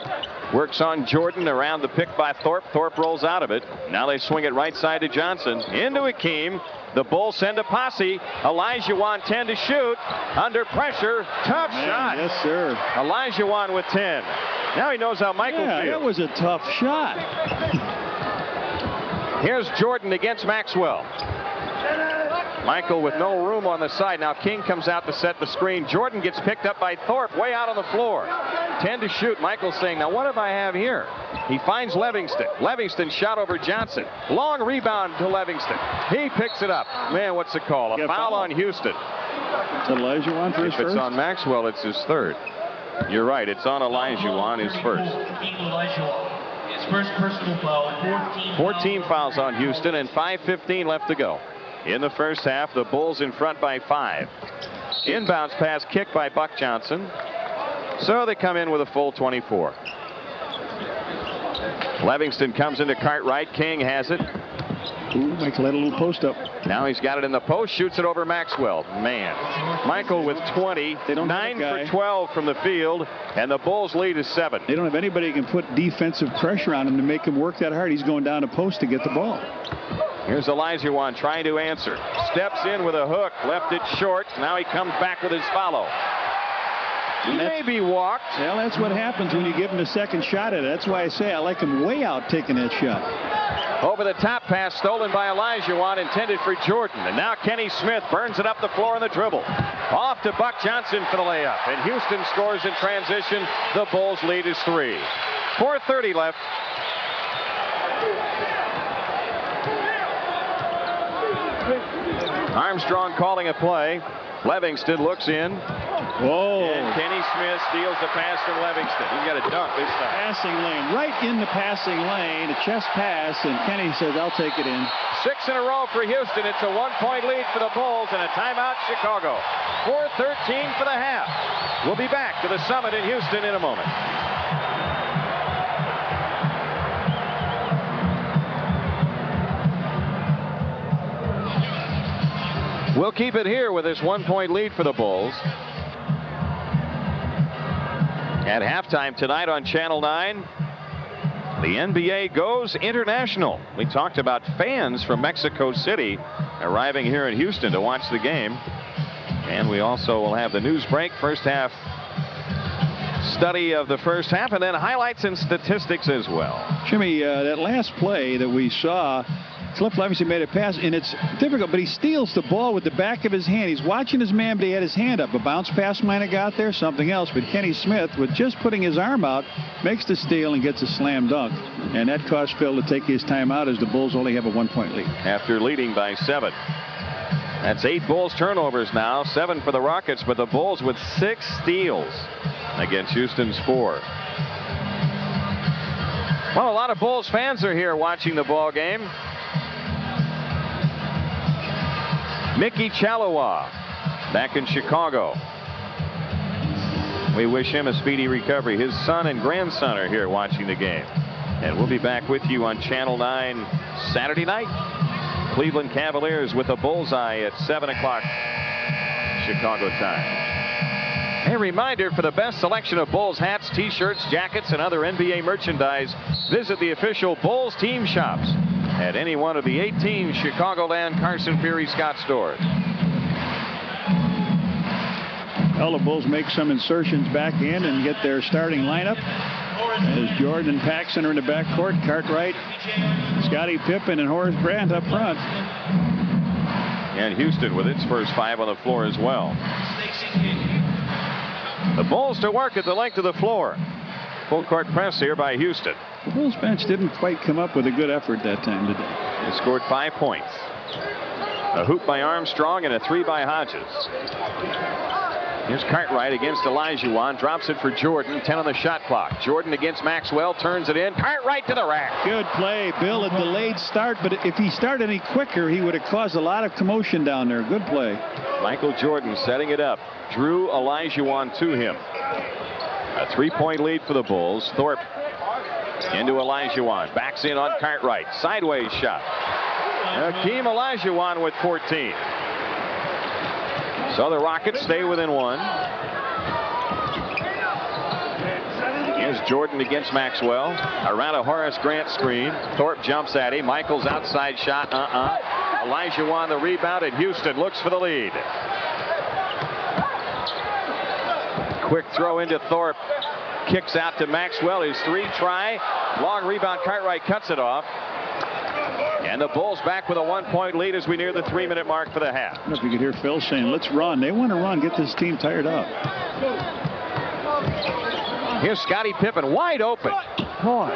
works on Jordan around the pick by Thorpe. Thorpe rolls out of it. Now they swing it right side to Johnson. Into Akeem. The Bulls send a posse. Olajuwon 10 to shoot. Under pressure. Tough shot. Yes, sir. Olajuwon with 10. Now he knows how Michael feels. That was a tough shot. Here's Jordan against Maxwell. Michael with no room on the side. Now King comes out to set the screen. Jordan gets picked up by Thorpe way out on the floor. 10 to shoot. Michael's saying, now what do I have here? He finds Levingston. Levingston shot over Johnson. Long rebound to Levingston. He picks it up. Man, what's the call? A foul on Houston. It's Olajuwon for his first? If it's on Maxwell, it's his third. You're right. It's on Olajuwon, his first. His first personal foul. 14 fouls on Houston, and 5:15 left to go. In the first half, the Bulls in front by 5. Inbounds pass kicked by Buck Johnson. So they come in with a full 24. Levingston comes into Cartwright. King has it. Ooh, Michael had a little post up. Now he's got it in the post, shoots it over Maxwell. Man, Michael with 20, They don't 9 have a guy. for 12 from the field, and the Bulls lead is 7. They don't have anybody who can put defensive pressure on him to make him work that hard. He's going down a post to get the ball. Here's Olajuwon trying to answer. Steps in with a hook, left it short. Now he comes back with his follow. He may be walked. Well, that's what happens when you give him a second shot at it. That's why I say I like him way out taking that shot. Over the top pass stolen by Olajuwon, intended for Jordan. And now Kenny Smith burns it up the floor on the dribble. Off to Buck Johnson for the layup. And Houston scores in transition. The Bulls lead is 3. 4:30 left. Armstrong calling a play. Livingston looks in. Whoa. And Kenny Smith steals the pass from Livingston. He's got a dunk this time. Passing lane. Right in the passing lane. A chest pass. And Kenny says, I'll take it in. 6 in a row for Houston. It's a 1-point lead for the Bulls and a timeout Chicago. 4:13 for the half. We'll be back to the Summit in Houston in a moment. We'll keep it here with this 1-point lead for the Bulls. At halftime tonight on Channel 9, the NBA goes international. We talked about fans from Mexico City arriving here in Houston to watch the game. And we also will have the news break, first half study of the first half, and then highlights and statistics as well. Jimmy, that last play that we saw, Cliff Livingston made a pass, and it's difficult, but he steals the ball with the back of his hand. He's watching his man, but he had his hand up. A bounce pass might have got there, something else. But Kenny Smith, with just putting his arm out, makes the steal and gets a slam dunk. And that caused Phil to take his timeout as the Bulls only have a 1-point lead. After leading by 7. That's 8 Bulls turnovers now, 7 for the Rockets, but the Bulls with 6 steals against Houston's 4. Well, a lot of Bulls fans are here watching the ball game. Mickey Chalawa back in Chicago. We wish him a speedy recovery. His son and grandson are here watching the game. And we'll be back with you on Channel 9 Saturday night. Cleveland Cavaliers with a bullseye at 7 o'clock Chicago time. A reminder, for the best selection of Bulls hats, t-shirts, jackets, and other NBA merchandise, visit the official Bulls team shops at any one of the 18 Chicagoland Carson Peary Scott stores. Well, the Bulls make some insertions back in and get their starting lineup. As Jordan and Paxson are in the backcourt, Cartwright, Scottie Pippen, and Horace Grant up front. And Houston with its first 5 on the floor as well. The Bulls to work at the length of the floor. Full court press here by Houston. The Bulls bench didn't quite come up with a good effort that time today. They scored 5 points. A hoop by Armstrong and a 3 by Hodges. Here's Cartwright against Olajuwon. Drops it for Jordan. 10 on the shot clock. Jordan against Maxwell. Turns it in. Cartwright to the rack. Good play. Bill, a delayed start, but if he started any quicker, he would have caused a lot of commotion down there. Good play. Michael Jordan setting it up. Drew Olajuwon to him. A 3-point lead for the Bulls. Thorpe into Olajuwon. Backs in on Cartwright. Sideways shot. Hakeem Olajuwon with 14. So the Rockets stay within 1. Here's Jordan against Maxwell. Around a Horace Grant screen. Thorpe jumps at him. Michael's outside shot. Olajuwon the rebound, and Houston looks for the lead. Quick throw into Thorpe. Kicks out to Maxwell. His 3 try. Long rebound. Cartwright cuts it off. And the Bulls back with a 1-point lead as we near the 3-minute mark for the half. I don't know if you could hear Phil saying, let's run. They want to run, get this team tired up. Here's Scottie Pippen wide open. Boy.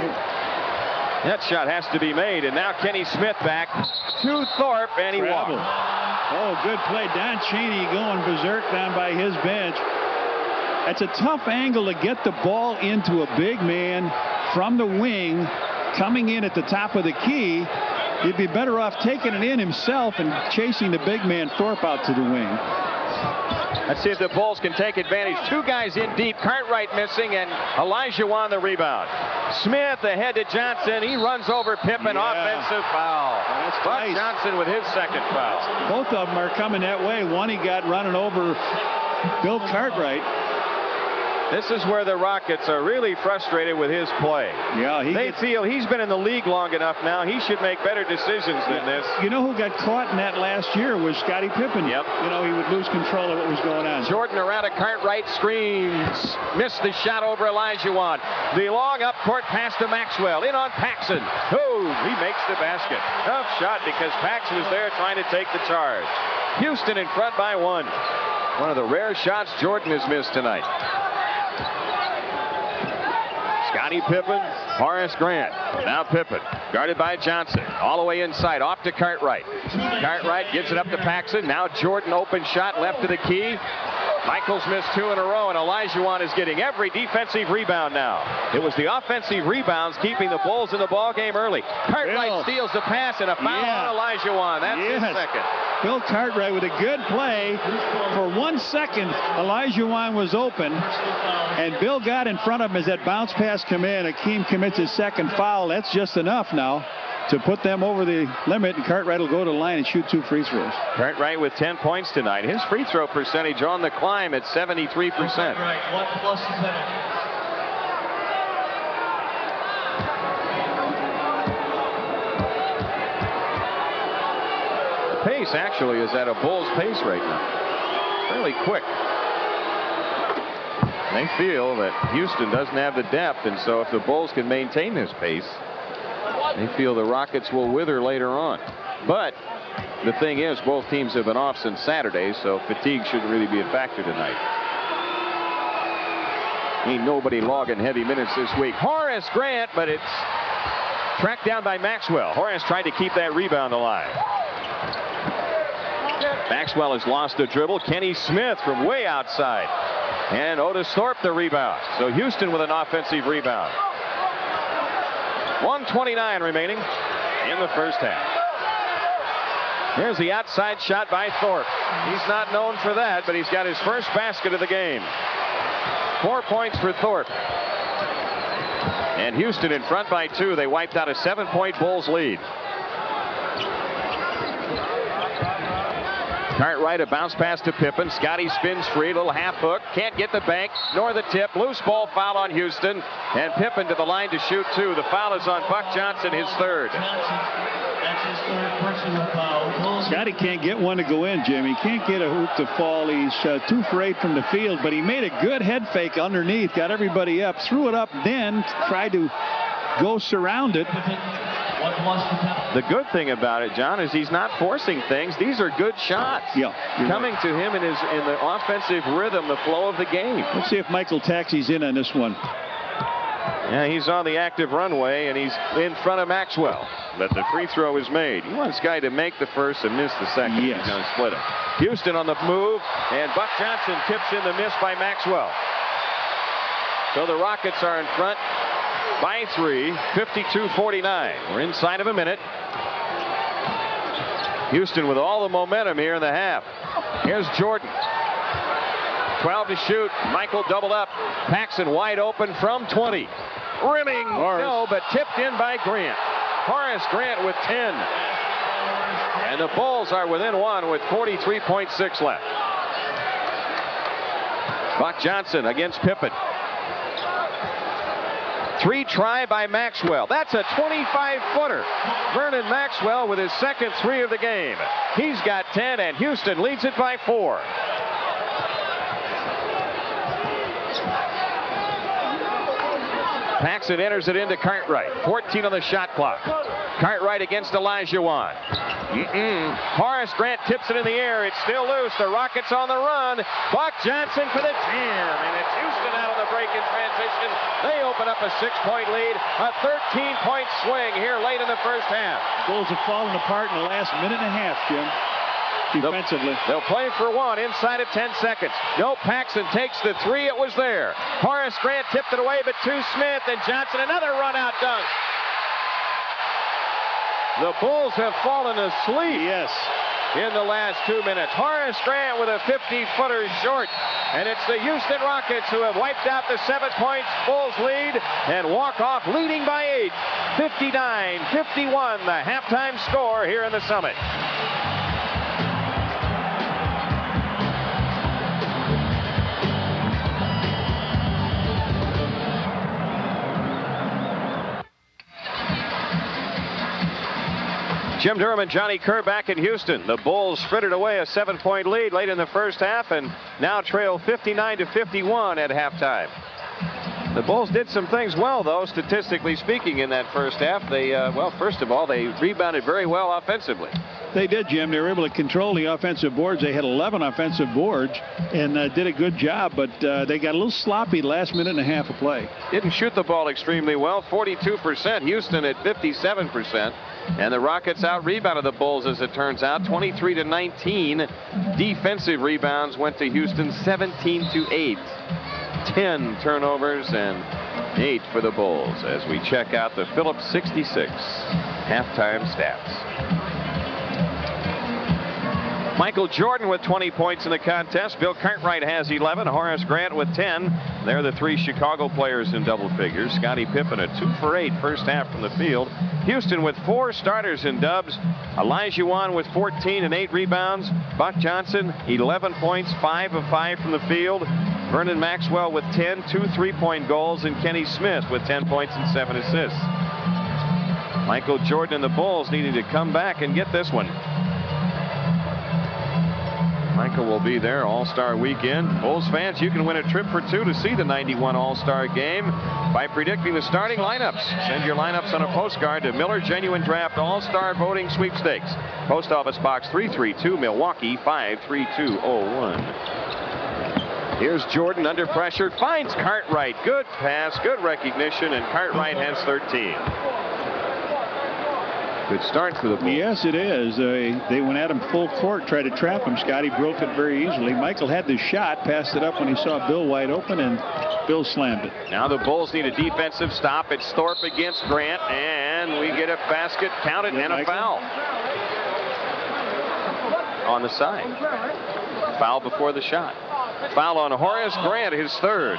That shot has to be made. And now Kenny Smith back to Thorpe, and he walked. Oh, good play. Don Chaney going berserk down by his bench. That's a tough angle to get the ball into a big man from the wing coming in at the top of the key. He'd be better off taking it in himself and chasing the big man Thorpe out to the wing. Let's see if the Bulls can take advantage. Two guys in deep. Cartwright missing, and Olajuwon the rebound. Smith ahead to Johnson. He runs over Pippen. Offensive foul. Buck Johnson with his second foul. Both of them are coming that way. One he got running over Bill Cartwright. This is where the Rockets are really frustrated with his play. Yeah, they feel he's been in the league long enough now. He should make better decisions than this. You know who got caught in that last year was Scottie Pippen. Yep. You know, he would lose control of what was going on. Jordan around a Cartwright, screens. Missed the shot over Olajuwon. The long up court pass to Maxwell. In on Paxson. Oh, he makes the basket. Tough shot because Pax was there trying to take the charge. Houston in front by one. One of the rare shots Jordan has missed tonight. Scottie Pippen, Horace Grant. Now Pippen, guarded by Johnson. All the way inside, off to Cartwright. Cartwright gives it up to Paxson. Now Jordan, open shot, left to the key. Michaels missed two in a row, and Olajuwon is getting every defensive rebound now. It was the offensive rebounds keeping the Bulls in the ball game early. Cartwright steals the pass, and a foul on Olajuwon. That's his second. Bill Cartwright with a good play. For 1 second, Olajuwon was open, and Bill got in front of him as that bounce pass come in. Akeem commits his second foul. That's just enough now to put them over the limit, and Cartwright will go to the line and shoot 2 free throws. Cartwright with 10 points tonight. His free throw percentage on the climb at 73%. Right, 1+ the penalty. Pace actually is at a Bulls pace right now. Fairly quick. They feel that Houston doesn't have the depth, and so if the Bulls can maintain this pace, they feel the Rockets will wither later on. But the thing is, both teams have been off since Saturday, so fatigue shouldn't really be a factor tonight. Ain't nobody logging heavy minutes this week. Horace Grant, but it's tracked down by Maxwell. Horace tried to keep that rebound alive. Maxwell has lost the dribble. Kenny Smith from way outside. And Otis Thorpe the rebound. So Houston with an offensive rebound. 1:29 remaining in the first half. Here's the outside shot by Thorpe. He's not known for that, but he's got his first basket of the game. 4 points for Thorpe. And Houston in front by 2. They wiped out a 7-point Bulls lead. Cartwright, a bounce pass to Pippen. Scottie spins free, little half hook. Can't get the bank, nor the tip. Loose ball foul on Houston. And Pippen to the line to shoot 2. The foul is on Buck Johnson, his third. That's his third personal foul. Scottie can't get one to go in, Jim. He can't get a hoop to fall. He's 2 for 8 from the field, but he made a good head fake underneath, got everybody up, threw it up, then tried to go surround it. The good thing about it, John, is he's not forcing things. These are good shots. Yeah, coming to him in the offensive rhythm, the flow of the game. Let's see if Michael Taxi's in on this one. Yeah, he's on the active runway, and he's in front of Maxwell. But the free throw is made. He wants Guy to make the first and miss the second. Yes. He's going to split it. Houston on the move, and Buck Johnson tips in the miss by Maxwell. So the Rockets are in front by 3, 52-49. We're inside of a minute. Houston with all the momentum here in the half. Here's Jordan. 12 to shoot. Michael doubled up. Paxson wide open from 20. Rimming. No, but tipped in by Grant. Horace Grant with 10. And the Bulls are within 1 with 43.6 left. Buck Johnson against Pippen. 3 try by Maxwell. That's a 25-footer. Vernon Maxwell with his second 3 of the game. He's got 10, and Houston leads it by 4. Paxson enters it into Cartwright. 14 on the shot clock. Cartwright against Olajuwon. Horace Grant tips it in the air. It's still loose. The Rockets on the run. Buck Johnson for the jam. And it's Houston out on the break in transition. They open up a 6-point lead. A 13-point swing here late in the first half. Bulls have fallen apart in the last minute and a half, Jim. Defensively. They'll play for 1 inside of 10 seconds. No, Paxson takes the 3. It was there. Horace Grant tipped it away, but to Smith, and Johnson another run-out dunk. The Bulls have fallen asleep. Yes. in the last 2 minutes. Horace Grant with a 50-footer short. And it's the Houston Rockets who have wiped out the 7 points Bulls lead and walk off leading by 8. 59-51, the halftime score here in the Summit. Jim Durham and Johnny Kerr back in Houston. The Bulls frittered away a 7-point lead late in the first half and now trail 59-51 at halftime. The Bulls did some things well, though, statistically speaking, in that first half. They, well, first of all, they rebounded very well offensively. They did, Jim. They were able to control the offensive boards. They had 11 offensive boards and did a good job, but they got a little sloppy last minute and a half of play. Didn't shoot the ball extremely well, 42%. Houston at 57%. And the Rockets out-rebounded the Bulls, as it turns out, 23-19. Defensive rebounds went to Houston, 17-8. 10 turnovers and 8 for the Bulls as we check out the Phillips 66 halftime stats. Michael Jordan with 20 points in the contest. Bill Cartwright has 11. Horace Grant with 10. They're the 3 Chicago players in double figures. Scottie Pippen a 2 for 8 first half from the field. Houston with 4 starters in dubs. Olajuwon with 14 and 8 rebounds. Buck Johnson 11 points, 5 of 5 from the field. Vernon Maxwell with 10, 2 3-point goals, and Kenny Smith with 10 points and 7 assists. Michael Jordan and the Bulls needing to come back and get this one. Michael will be there All-Star Weekend. Bulls fans, you can win a trip for 2 to see the 91 All-Star Game by predicting the starting lineups. Send your lineups on a postcard to Miller Genuine Draft All-Star Voting Sweepstakes. Post Office Box 332, Milwaukee 53201. Here's Jordan under pressure, finds Cartwright. Good pass, good recognition, and Cartwright has 13. Good start for the Bulls. Yes, it is. They went at him full court, tried to trap him. Scotty broke it very easily. Michael had the shot, passed it up when he saw Bill wide open, and Bill slammed it. Now the Bulls need a defensive stop. It's Thorpe against Grant, and we get a basket counted and a foul on the side. Foul before the shot. Foul on Horace Grant, his third.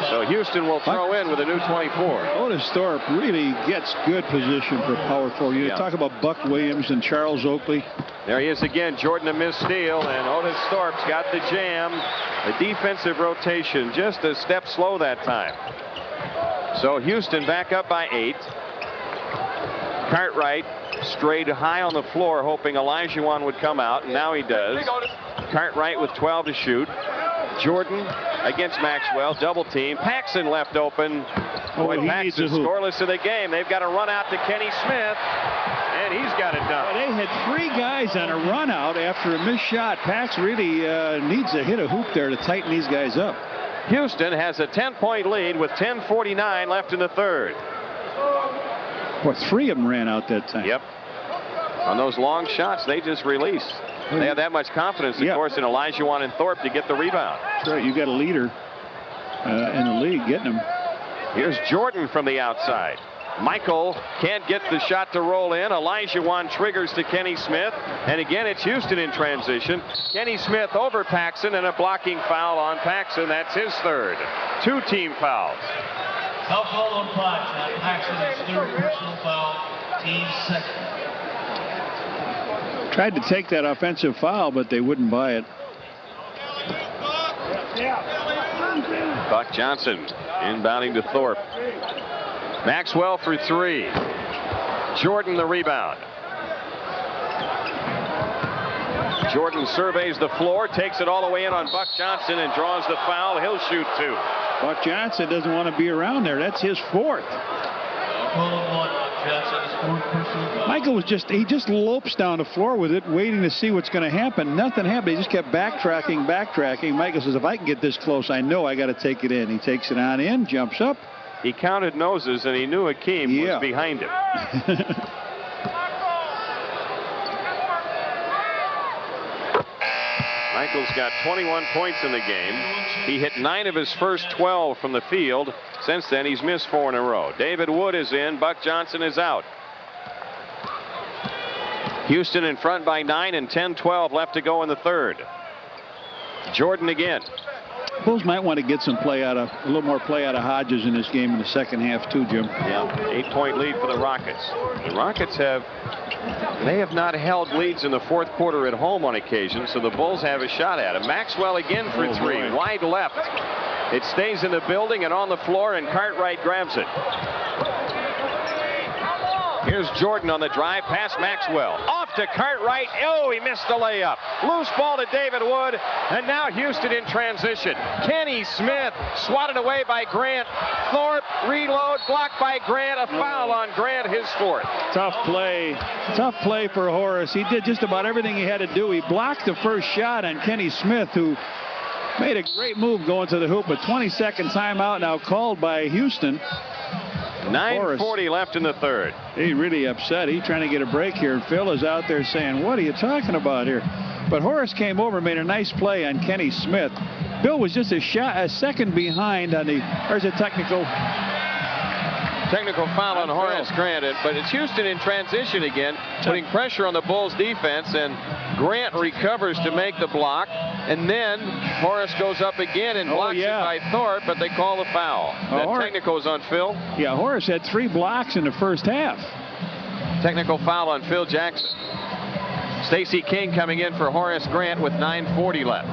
So Houston will throw in with a new 24. Otis Thorpe really gets good position for power forward. You talk about Buck Williams and Charles Oakley. There he is again. Jordan a missed steal, and Otis Thorpe's got the jam. The defensive rotation just a step slow that time. So Houston back up by 8. Cartwright strayed high on the floor, hoping Olajuwon would come out, and now he does. Cartwright with 12 to shoot. Jordan against Maxwell, double team. Paxson left open. Boy, Paxson scoreless in the game. They've got to run out to Kenny Smith, and he's got it done. They had 3 guys on a run out after a missed shot. Pax really needs to hit a hoop there to tighten these guys up. Houston has a 10-point lead with 10:49 left in the third. Boy, 3 of them ran out that time. Yep. On those long shots, they just released. They have that much confidence, of course, in Olajuwon and Thorpe to get the rebound. That's right. You got a leader in the league getting them. Here's Jordan from the outside. Michael can't get the shot to roll in. Olajuwon triggers to Kenny Smith. And again, it's Houston in transition. Kenny Smith over Paxson, and a blocking foul on Paxson. That's his third. 2 team fouls. Foul on Paxson, his third personal foul, team second. Tried to take that offensive foul, but they wouldn't buy it. Buck Johnson inbounding to Thorpe. Maxwell for 3. Jordan the rebound. Jordan surveys the floor, takes it all the way in on Buck Johnson, and draws the foul. He'll shoot 2. Buck Johnson doesn't want to be around there. That's his 4th. Michael was he just lopes down the floor with it, waiting to see what's going to happen. Nothing happened. He just kept backtracking. Michael says, if I can get this close, I know I got to take it in. He takes it on in, jumps up. He counted noses, and he knew Akeem was behind him. Michael's got 21 points in the game. He hit 9 of his first 12 from the field. Since then, he's missed 4 in a row. David Wood is in. Buck Johnson is out. Houston in front by 9 and 10-12 left to go in the third. Jordan again. Bulls might want to get some play out of a little more play out of Hodges in this game in the second half too, Jim. Yeah, 8-point lead for the Rockets. The Rockets have not held leads in the fourth quarter at home on occasion, so the Bulls have a shot at it. Maxwell again for three, wide left. It stays in the building and on the floor, and Cartwright grabs it. Here's Jordan on the drive past Maxwell. Off to Cartwright. Oh, he missed the layup. Loose ball to David Wood. And now Houston in transition. Kenny Smith swatted away by Grant. Thorpe reload, blocked by Grant. A foul on Grant, his fourth. Tough play for Horace. He did just about everything he had to do. He blocked the first shot on Kenny Smith, who made a great move going to the hoop. A 20-second timeout now called by Houston. 9:40 left in the third. He's really upset. He's trying to get a break here, and Phil is out there saying, what are you talking about here? But Horace came over and made a nice play on Kenny Smith. Bill was just a second behind on the. There's a technical foul on Horace Grant, but it's Houston in transition again, putting pressure on the Bulls defense, and Grant recovers to make the block, and then Horace goes up again and blocks it by Thorpe, but they call the foul. That technical is on Phil. Yeah, Horace had 3 blocks in the first half. Technical foul on Phil Jackson. Stacey King coming in for Horace Grant with 9:40 left.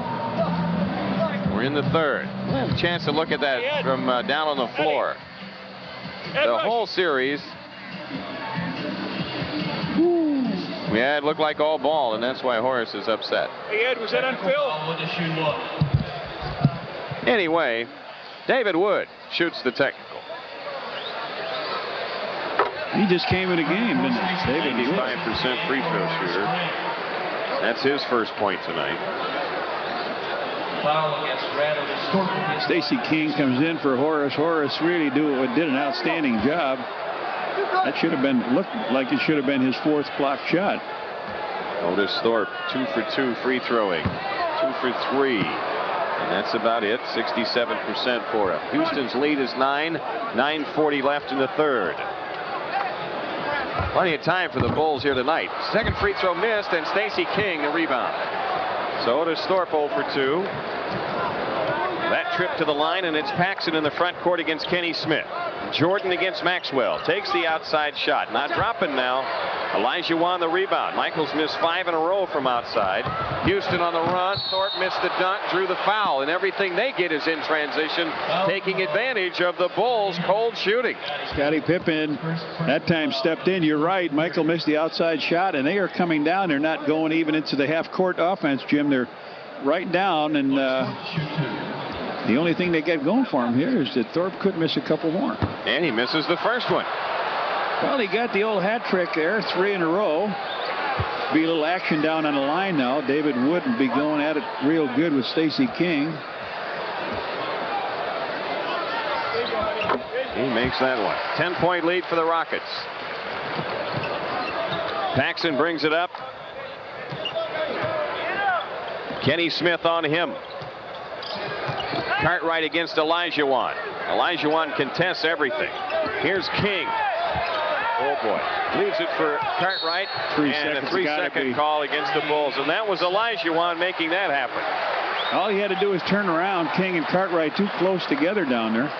We're in the third. We'll have a chance to look at that from down on the floor. The whole series, yeah, it looked like all ball, and that's why Horace is upset. Hey, Ed, was that on Phil? Anyway, David Wood shoots the technical. He just came in the game, didn't he? David 85% free throw shooter. That's his first point tonight. Stacey King comes in for Horace. Horace really did an outstanding job. That looked like it should have been his 4th block shot. Otis Thorpe 2 for 2 free throwing, 2 for 3, and that's about it. 67% for him. Houston's lead is 9. 9:40 left in the third. Plenty of time for the Bulls here tonight. Second free throw missed, and Stacey King the rebound. So Otis Thorpe 0 for 2. That trip to the line, and it's Paxson in the front court against Kenny Smith. Jordan against Maxwell. Takes the outside shot. Not dropping now. Elijah Wan the rebound. Michaels missed 5 in a row from outside. Houston on the run. Thorpe missed the dunk, drew the foul, and everything they get is in transition, taking advantage of the Bulls' cold shooting. Scottie Pippen that time stepped in. You're right. Michael missed the outside shot, and they are coming down. They're not going even into the half-court offense, Jim. They're right down, and the only thing they get going for him here is that Thorpe could miss a couple more. And he misses the first one. Well, he got the old hat trick there, 3 in a row. Be a little action down on the line now. David Wood will be going at it real good with Stacey King. He makes that one. 10-point lead for the Rockets. Paxson brings it up. Kenny Smith on him. Cartwright against Elijah Wan. Elijah Wan contests everything. Here's King. Oh boy. Leaves it for Cartwright. And a 3-second call against the Bulls. And that was Elijah Wan making that happen. All he had to do was turn around. King and Cartwright too close together down there.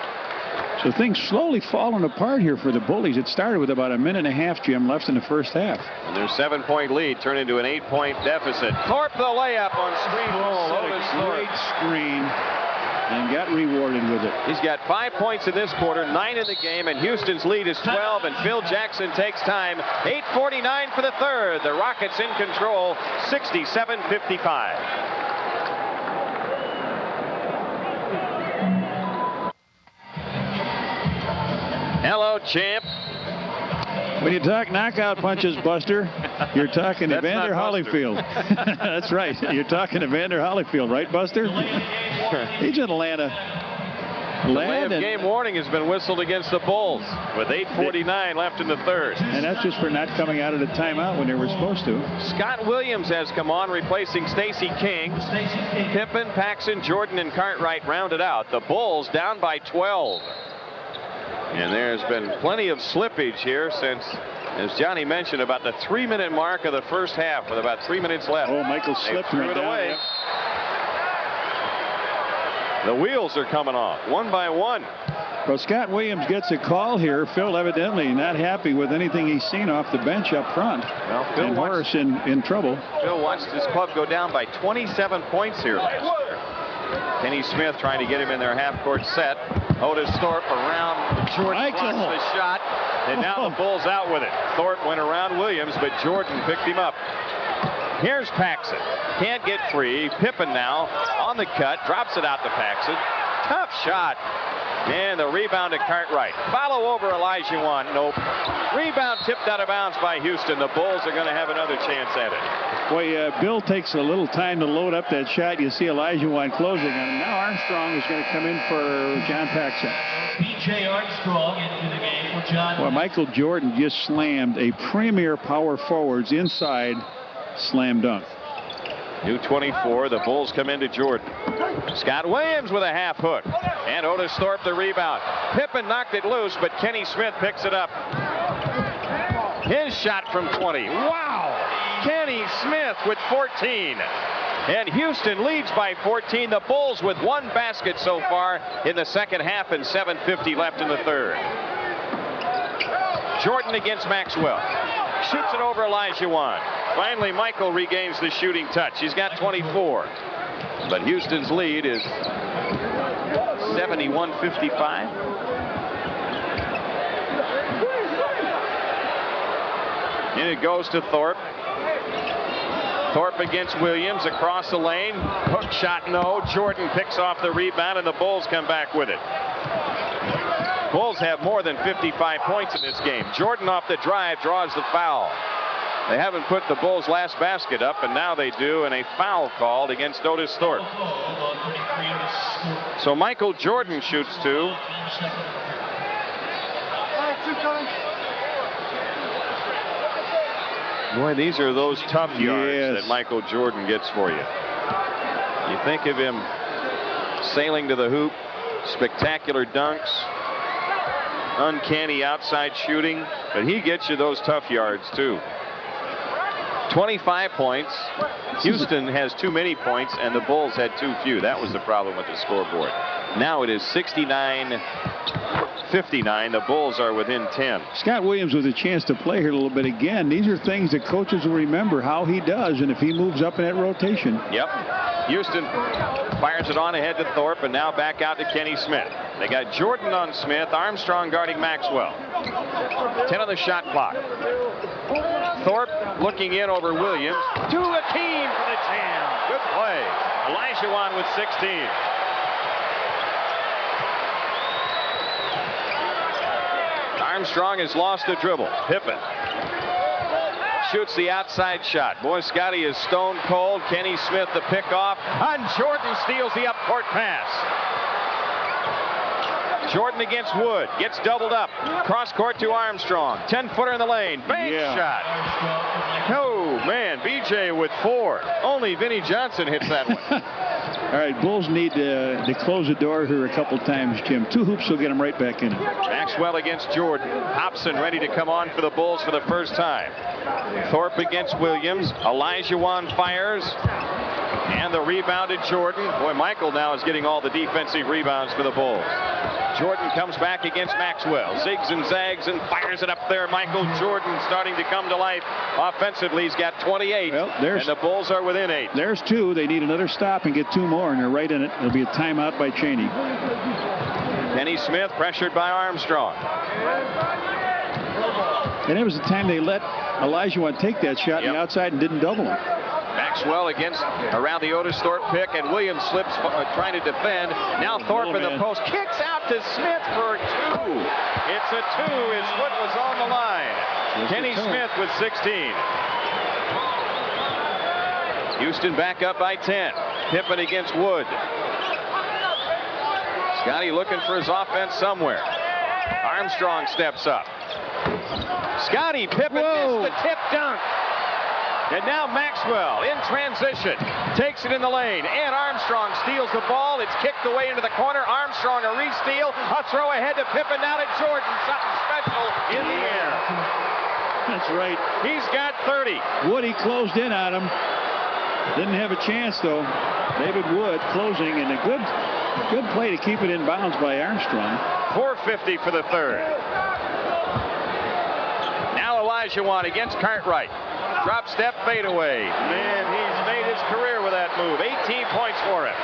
So things slowly falling apart here for the Bullies. It started with about a minute and a half, Jim, left in the first half. And their 7-point lead turned into an 8-point deficit. Thorpe the layup on screen roll. Otis Thorpe. Great screen. And got rewarded with it. He's got 5 points in this quarter, 9 in the game, and Houston's lead is 12, and Phil Jackson takes time. 8:49 for the third. The Rockets in control, 67-55. Hello, champ. When you talk knockout punches, Buster, you're talking to Evander Holyfield. That's right. You're talking to Evander Holyfield, right, Buster? He's in Atlanta. The delay of game warning has been whistled against the Bulls with 8:49 left in the third. And that's just for not coming out of the timeout when they were supposed to. Scott Williams has come on, replacing Stacey King. Pippen, Paxson, Jordan, and Cartwright rounded out. The Bulls down by 12. And there's been plenty of slippage here since As Johnny mentioned, about the 3-minute mark of the first half with about 3 minutes left. Oh, Michael slipped threw it down, away. yeah. The wheels are coming off one by one. Well, Scott Williams gets a call here. Phil evidently not happy with anything he's seen off the bench up front. Well, Phil and Horace in trouble. Phil watched his club go down by 27 points here last year. Kenny Smith trying to get him in their half-court set. Otis Thorpe around Jordan, blocks the shot, and now the Bulls out with it. Thorpe went around Williams, but Jordan picked him up. Here's Paxson. Can't get free. Pippen now on the cut, drops it out to Paxson. Tough shot. And the rebound to Cartwright. Follow over Olajuwon. Nope. Rebound tipped out of bounds by Houston. The Bulls are going to have another chance at it. Boy, Bill takes a little time to load up that shot. You see Olajuwon closing on him. Now Armstrong is going to come in for John Paxson. B.J. Armstrong into the game for John. Well, Michael Jordan just slammed a premier power forwards inside slam dunk. New 24. The Bulls come into Jordan. Scott Williams with a half hook. And Otis Thorpe the rebound. Pippen knocked it loose, but Kenny Smith picks it up. His shot from 20. Wow! Kenny Smith with 14. And Houston leads by 14. The Bulls with one basket so far in the second half and 7:50 left in the third. Jordan against Maxwell. Shoots it over Olajuwon. Finally, Michael regains the shooting touch. He's got 24. But Houston's lead is 71-55. And it goes to Thorpe. Thorpe against Williams across the lane. Hook shot, no. Jordan picks off the rebound, and the Bulls come back with it. Bulls have more than 55 points in this game. Jordan off the drive draws the foul. They haven't put the Bulls' last basket up, and now they do, and a foul called against Otis Thorpe. So Michael Jordan shoots two. Boy, these are those tough yards that Michael Jordan gets for you. You think of him sailing to the hoop, spectacular dunks, uncanny outside shooting, but he gets you those tough yards too. 25 points. Houston has too many points, and the Bulls had too few. That was the problem with the scoreboard. Now it is 69-59. The Bulls are within 10. Scott Williams with a chance to play here a little bit again. These are things that coaches will remember how he does, and if he moves up in that rotation. Yep. Houston fires it on ahead to Thorpe, and now back out to Kenny Smith. They got Jordan on Smith, Armstrong guarding Maxwell. 10 on the shot clock. Thorpe looking in over Williams. To Akeem for the jam. Good play. Olajuwon with 16. Armstrong has lost the dribble. Pippen shoots the outside shot. Boy, Scotty is stone cold. Kenny Smith the pick off. And Jordan steals the up court pass. Jordan against Wood. Gets doubled up. Cross court to Armstrong. 10-footer in the lane. Bank shot. Oh, man. BJ with 4. Only Vinnie Johnson hits that one. All right, Bulls need to close the door here a couple times, Jim. 2 hoops will get them right back in it. Maxwell against Jordan. Hobson ready to come on for the Bulls for the first time. Thorpe against Williams. Olajuwon fires. And the rebound to Jordan. Boy, Michael now is getting all the defensive rebounds for the Bulls. Jordan comes back against Maxwell. Zigs and zags and fires it up there. Michael Jordan starting to come to life. Offensively, he's got 28. Well, and the Bulls are within 8. There's 2. They need another stop and get 2 more, and they're right in it. There'll be a timeout by Chaney. Kenny Smith pressured by Armstrong. And it was the time they let Olajuwon take that shot on the outside and didn't double him. Maxwell around the Otis Thorpe pick, and Williams slips trying to defend. Now Thorpe in the post kicks out to Smith for 2. It's a 2. His foot was on the line. Kenny Smith with 16. Houston back up by 10. Pippen against Wood. Scotty looking for his offense somewhere. Armstrong steps up. Scotty Pippen missed the tip dunk. And now Maxwell in transition takes it in the lane, and Armstrong steals the ball. It's kicked away into the corner. Armstrong a re-steal, a throw ahead to Pippen, now to Jordan. Something special in the air. That's right. He's got 30. Woody closed in on him. Didn't have a chance, though. David Wood closing, and a good play to keep it in bounds by Armstrong. 4:50 for the third. Now Olajuwon against Cartwright. Drop step fadeaway. Man, he's made his career with that move. 18 points for him.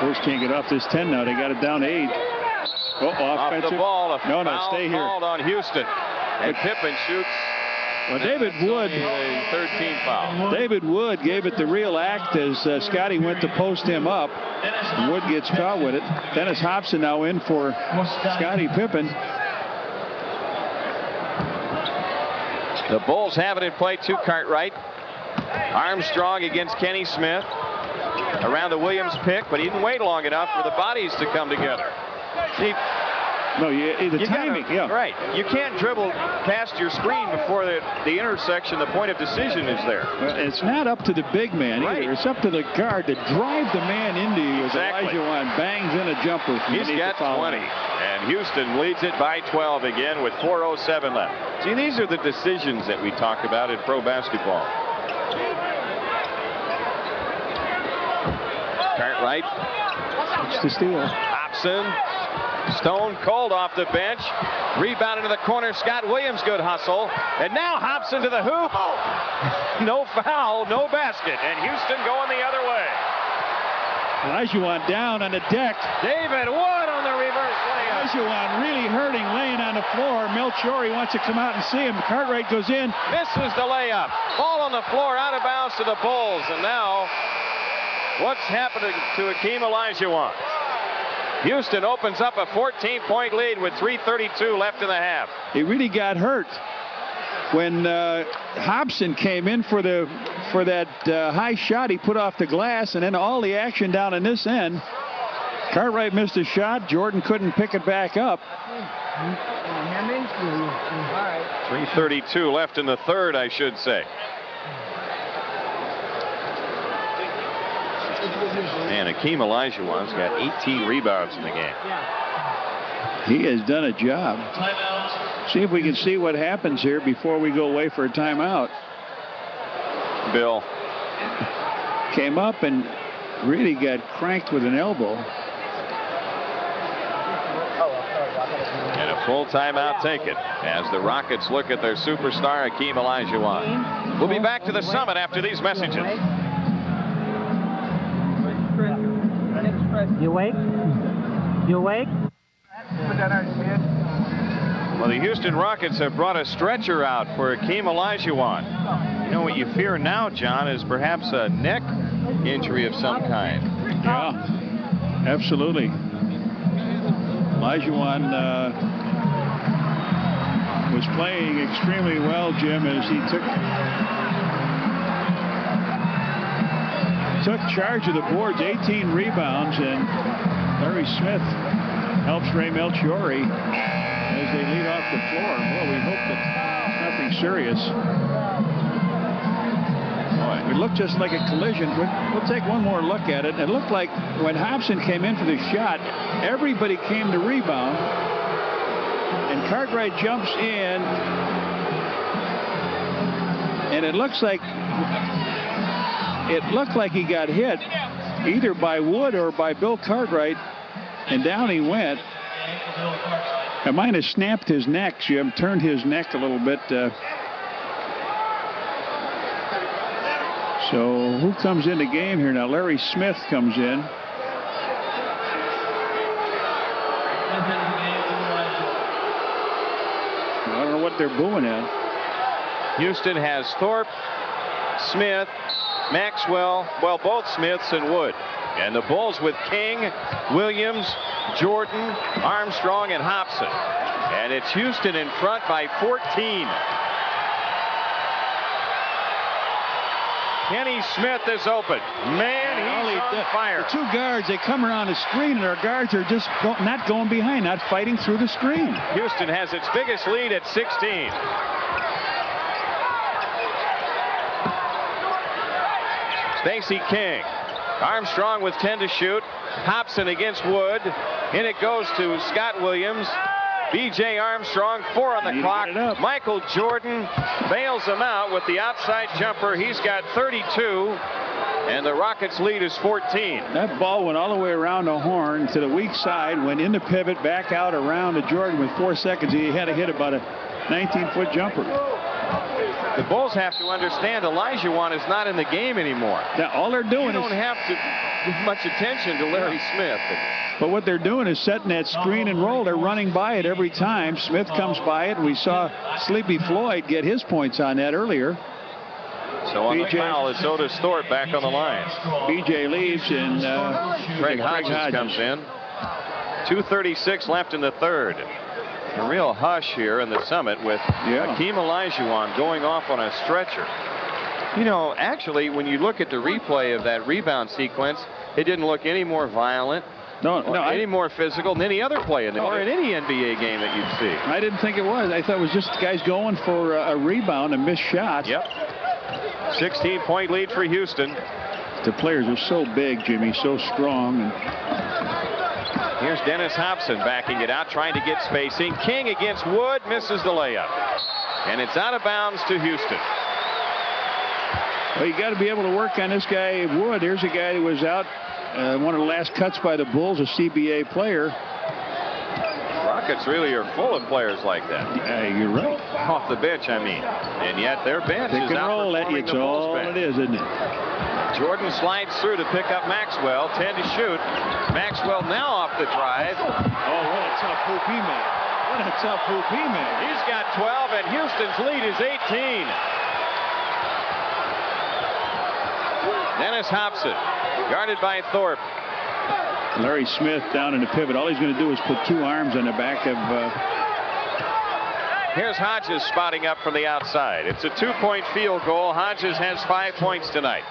Bulls can't get off this 10 now. They got it down to 8. Oh, Off offensive. the ball. No, Foul stay here. called on Houston. And Pippen shoots. Well, David Wood. A 13 foul. David Wood gave it the real act as Scotty went to post him up. Wood gets caught with it. Dennis Hobson now in for Scottie Pippen. The Bulls have it in play to Cartwright. Armstrong against Kenny Smith. Around the Williams pick, but he didn't wait long enough for the bodies to come together. See, the timing, yeah. Right. You can't dribble past your screen before the intersection, the point of decision is there. Well, it's not up to the big man either. Right. It's up to the guard to drive the man into you. Exactly. Olajuwon bangs in a jumper. He's got 20. And Houston leads it by 12 again with 4:07 left. See, these are the decisions that we talk about in pro basketball. Cartwright. It's the steal. Hobson. Stone cold off the bench. Rebound into the corner. Scott Williams, good hustle. And now Hobson to the hoop. No foul, no basket. And Houston going the other way. Olajuwon down on the deck. David Wood on the reverse layup. Olajuwon really hurting, laying on the floor. Melchiori wants to come out and see him. Cartwright goes in. Misses the layup. Ball on the floor, out of bounds to the Bulls. And now, what's happening to Hakeem Olajuwon? Houston opens up a 14-point lead with 3:32 left in the half. He really got hurt when Hobson came in for that high shot. He put off the glass, and then all the action down in this end. Cartwright missed a shot. Jordan couldn't pick it back up. 3:32 left in the third, I should say. And Hakeem Olajuwon's got 18 rebounds in the game. He has done a job. See if we can see what happens here before we go away for a timeout. Bill. Came up and really got cranked with an elbow. And a full timeout taken as the Rockets look at their superstar Hakeem Olajuwon. We'll be back to the Summit after these messages. You awake? You awake? Well, the Houston Rockets have brought a stretcher out for Hakeem Olajuwon. You know what you fear now, John, is perhaps a neck injury of some kind. Yeah, absolutely. Olajuwon was playing extremely well, Jim, as he took charge of the boards, 18 rebounds, and Larry Smith helps Ray Melchiori as they lead off the floor. Well, we hope that nothing serious. It looked just like a collision. We'll take one more look at it. It looked like when Hobson came in for the shot, everybody came to rebound, and Cartwright jumps in, and it looked like he got hit either by Wood or by Bill Cartwright, and down he went. It might have snapped his neck, Jim, turned his neck a little bit. So who comes in the game here now? Larry Smith comes in. I don't know what they're booing at. Houston has Thorpe, Smith, Maxwell, well, both Smiths and Wood. And the Bulls with King, Williams, Jordan, Armstrong, and Hobson. And it's Houston in front by 14. Kenny Smith is open. Man, he's on fire. The two guards, they come around the screen, and our guards are just not going behind, not fighting through the screen. Houston has its biggest lead at 16. Stacey King. Armstrong with 10 to shoot. Hobson against Wood. In it goes to Scott Williams. B.J. Armstrong, 4 on the clock. Michael Jordan bails him out with the outside jumper. He's got 32, and the Rockets' lead is 14. That ball went all the way around the horn to the weak side, went in the pivot, back out around to Jordan with 4 seconds. He had to hit about a 19-foot jumper. The Bulls have to understand Olajuwon is not in the game anymore. Now, all they're doing you don't have to give much attention to Larry Smith. But what they're doing is setting that screen and roll. They're running by it every time. Smith comes by it. We saw Sleepy Floyd get his points on that earlier. So on the foul is Otis Thorpe back on the line. B.J. leaves and Craig Hodges comes in. 2:36 left in the third. A real hush here in the Summit with Hakeem Olajuwon going off on a stretcher. You know, actually, when you look at the replay of that rebound sequence, it didn't look any more violent. Any more physical than any other play in or in any NBA game that you'd see. I didn't think it was. I thought it was just guys going for a rebound and missed shots. Yep. 16-point lead for Houston. The players are so big, Jimmy, so strong. Here's Dennis Hobson backing it out, trying to get spacing. King against Wood, misses the layup. And it's out of bounds to Houston. Well, you got to be able to work on this guy, Wood. Here's a guy who was out. One of the last cuts by the Bulls, a CBA player. Rockets really are full of players like that. You're right. Off the bench, I mean. And yet their bench is outperforming the Bulls bench. All it is, isn't it? Jordan slides through to pick up Maxwell. 10 to shoot. Maxwell now off the drive. Oh, what a tough hoop he made. What a tough hoop he made. He's got 12, and Houston's lead is 18. Dennis Hobson, guarded by Thorpe. Larry Smith down in the pivot. All he's going to do is put 2 arms on the back of... Here's Hodges spotting up from the outside. It's a 2-point field goal. Hodges has 5 points tonight.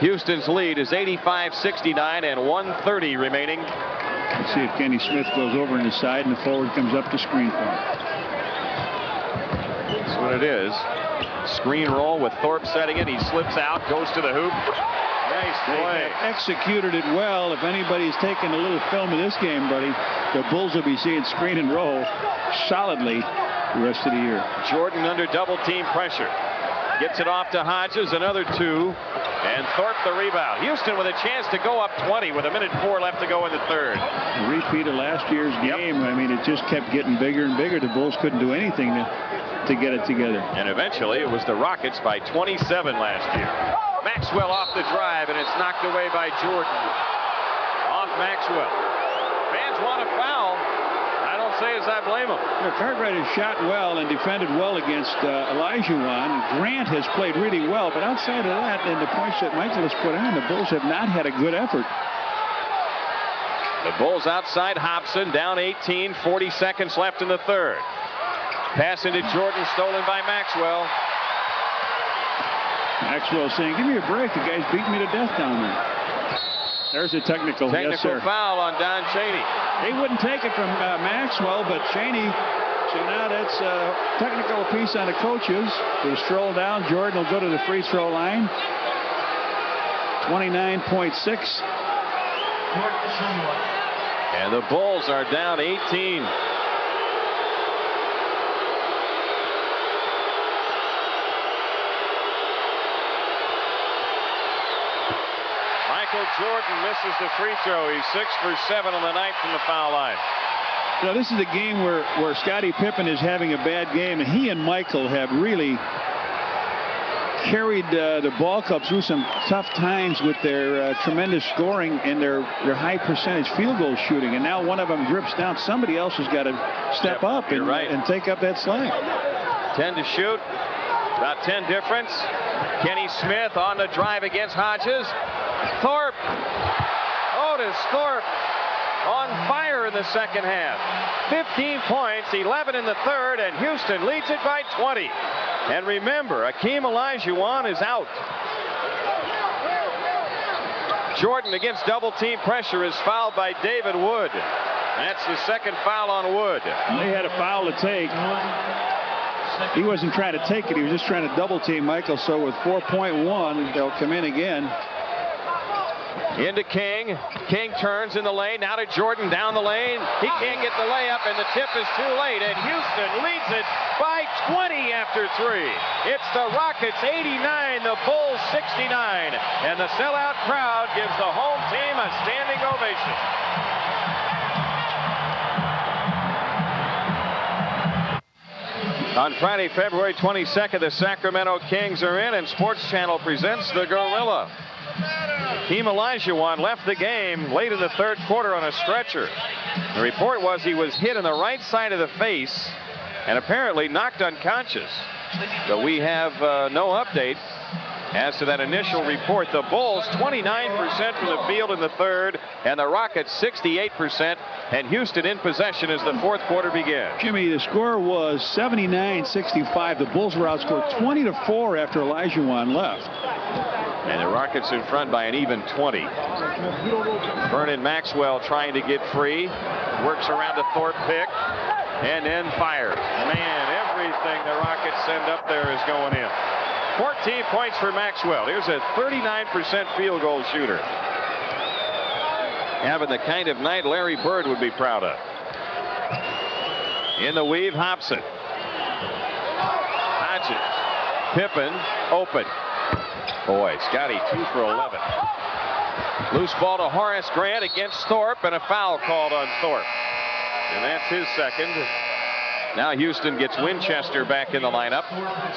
Houston's lead is 85-69 and 1:30 remaining. Let's see if Kenny Smith goes over on the side and the forward comes up to screen for him. That's what it is. Screen roll with Thorpe setting it. He slips out, goes to the hoop. Nice play. They executed it well. If anybody's taken a little film of this game, buddy, the Bulls will be seeing screen and roll solidly the rest of the year. Jordan under double team pressure. Gets it off to Hodges, another 2. And Thorpe the rebound. Houston with a chance to go up 20 with 1:04 left to go in the third. A repeat of last year's game. I mean, it just kept getting bigger and bigger. The Bulls couldn't do anything to get it together. And eventually it was the Rockets by 27 last year. Maxwell off the drive, and it's knocked away by Jordan. Off Maxwell. Fans want a foul. I don't say as I blame them. Cartwright has shot well and defended well against Olajuwon. Grant has played really well, but outside of that and the points that Michael has put on, the Bulls have not had a good effort. The Bulls outside Hobson, down 18, 40 seconds left in the third. Pass into Jordan, stolen by Maxwell. Maxwell saying, give me a break. The guy's beating me to death down there. There's a technical foul on Don Chaney. They wouldn't take it from Maxwell, but Chaney, so now that's a technical piece on the coaches. They stroll down. Jordan will go to the free throw line. 29.6. And the Bulls are down 18. Michael Jordan misses the free throw. He's 6 for 7 on the night from the foul line. Now, this is a game where Scottie Pippen is having a bad game, and he and Michael have really carried the ball club through some tough times with their tremendous scoring and their high percentage field goal shooting. And now one of them drips down. Somebody else has got to step up and take up that slack. 10 to shoot. About 10 difference. Kenny Smith on the drive against Hodges. Thorpe. Otis Thorpe on fire in the second half. 15 points, 11 in the third, and Houston leads it by 20. And remember, Hakeem Olajuwon is out. Jordan against double team pressure is fouled by David Wood. That's the second foul on Wood. They had a foul to take. He wasn't trying to take it. He was just trying to double team Michael. So with 4.1, they'll come in again. Into King. King turns in the lane. Now to Jordan down the lane. He can't get the layup, and the tip is too late. And Houston leads it by 20 after 3. It's the Rockets 89, the Bulls 69. And the sellout crowd gives the home team a standing ovation. On Friday, February 22nd, the Sacramento Kings are in, and Sports Channel presents the Gorilla. Hakeem Olajuwon left the game late in the third quarter on a stretcher. The report was he was hit in the right side of the face and apparently knocked unconscious. But we have no update as to that initial report. The Bulls 29% from the field in the third, and the Rockets 68%, and Houston in possession as the fourth quarter began. Jimmy, the score was 79-65. The Bulls were outscored 20-4 after Olajuwon left. And the Rockets in front by an even 20. Vernon Maxwell trying to get free. Works around a Thorpe pick. And then fires. Man, everything the Rockets send up there is going in. 14 points for Maxwell. Here's a 39% field goal shooter. Having the kind of night Larry Bird would be proud of. In the weave, Hobson. Hodges. Pippen open. Boy, Scotty 2 for 11. Loose ball to Horace Grant against Thorpe, and a foul called on Thorpe. And that's his second. Now Houston gets Winchester back in the lineup.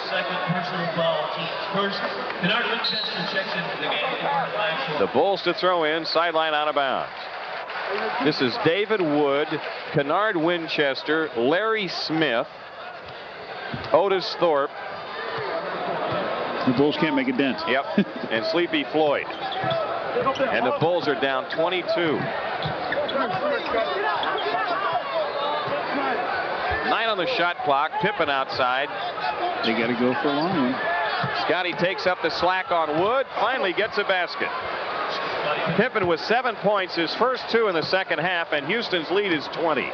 Second personal foul, teams first. Kennard Winchester checks into the game. The Bulls to throw in, sideline out of bounds. This is David Wood, Kennard Winchester, Larry Smith, Otis Thorpe. The Bulls can't make a dent. Yep, and Sleepy Floyd. And the Bulls are down 22. 9 on the shot clock. Pippen outside. They got to go for a long one. Scotty takes up the slack on Wood. Finally gets a basket. Pippen with 7 points, his first 2 in the second half, and Houston's lead is 20.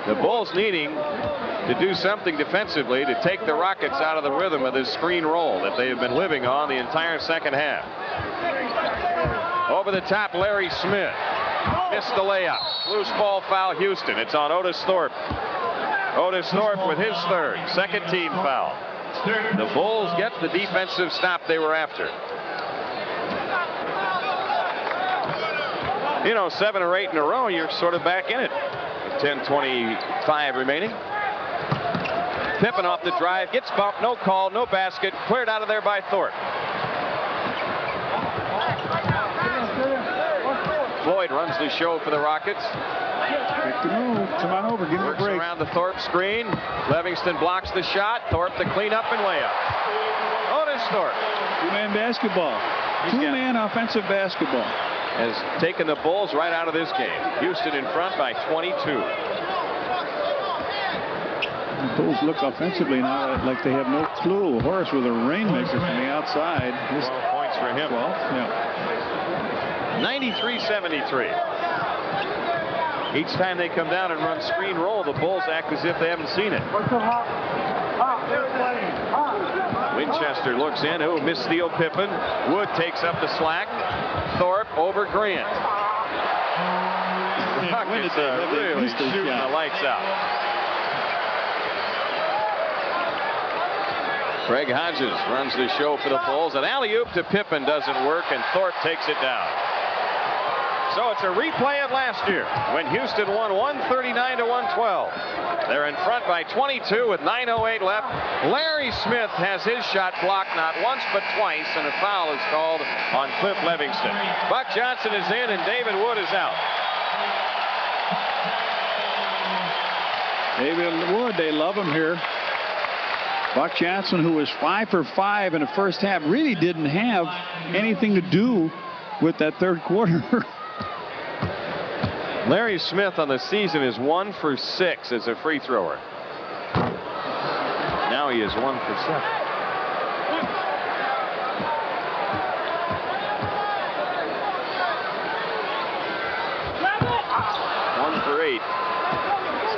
The Bulls needing to do something defensively to take the Rockets out of the rhythm of this screen roll that they have been living on the entire second half. Over the top, Larry Smith. Missed the layup. Loose ball foul, Houston. It's on Otis Thorpe. Otis Thorpe with his third. Second team foul. The Bulls get the defensive stop they were after. You know, 7 or 8 in a row, you're sort of back in it. 10:25 remaining. Pippen off the drive, gets bumped, no call, no basket, cleared out of there by Thorpe. Floyd runs the show for the Rockets. Come on over, give him a break. Works around the Thorpe screen. Livingston blocks the shot. Thorpe the cleanup and layup. Otis Thorpe. Two-man basketball. Two-man offensive basketball. Has taken the Bulls right out of this game. Houston in front by 22. The Bulls look offensively now like they have no clue. Horace with a rainmaker from the outside. 12 points for him. 12, yeah. 93-73. Each time they come down and run screen roll, the Bulls act as if they haven't seen it. Winchester looks in. Oh, missteal Pippen. Wood takes up the slack. Thorpe over Grant. Rockets are really shooting the lights out. Craig Hodges runs the show for the Bulls. An alley-oop to Pippen doesn't work, and Thorpe takes it down. So it's a replay of last year when Houston won 139-112. They're in front by 22 with 9:08 left. Larry Smith has his shot blocked not once but twice, and a foul is called on Cliff Livingston. Buck Johnson is in, and David Wood is out. David Wood, they love him here. Buck Johnson, who was 5 for 5 in the first half, really didn't have anything to do with that third quarter. Larry Smith on the season is 1 for 6 as a free thrower. Now he is 1 for 7.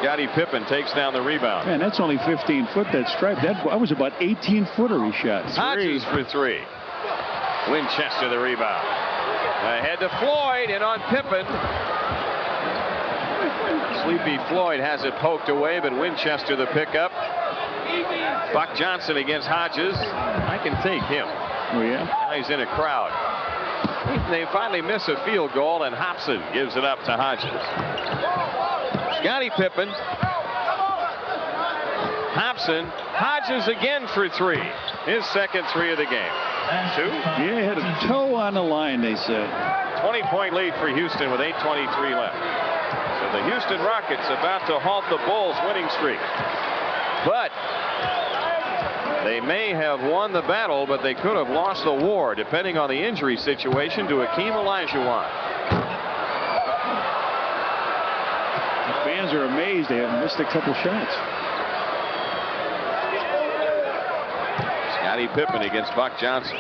Scottie Pippen takes down the rebound. Man, that's only 15 foot, that stripe. That was about 18 footer he shot. Hodges for 3. Winchester the rebound. Ahead to Floyd and on Pippen. Sleepy Floyd has it poked away, but Winchester the pickup. Buck Johnson against Hodges. I can take him. Oh, yeah? Now he's in a crowd. They finally miss a field goal, and Hobson gives it up to Hodges. Scottie Pippen. Hobson. Hodges again for 3. His second 3 of the game. 2. Yeah, had a toe on the line, they said. 20-point lead for Houston with 8:23 left. So the Houston Rockets about to halt the Bulls' winning streak. But they may have won the battle, but they could have lost the war, depending on the injury situation to Hakeem Olajuwon. The fans are amazed they have missed a couple shots. Scottie Pippen against Buck Johnson.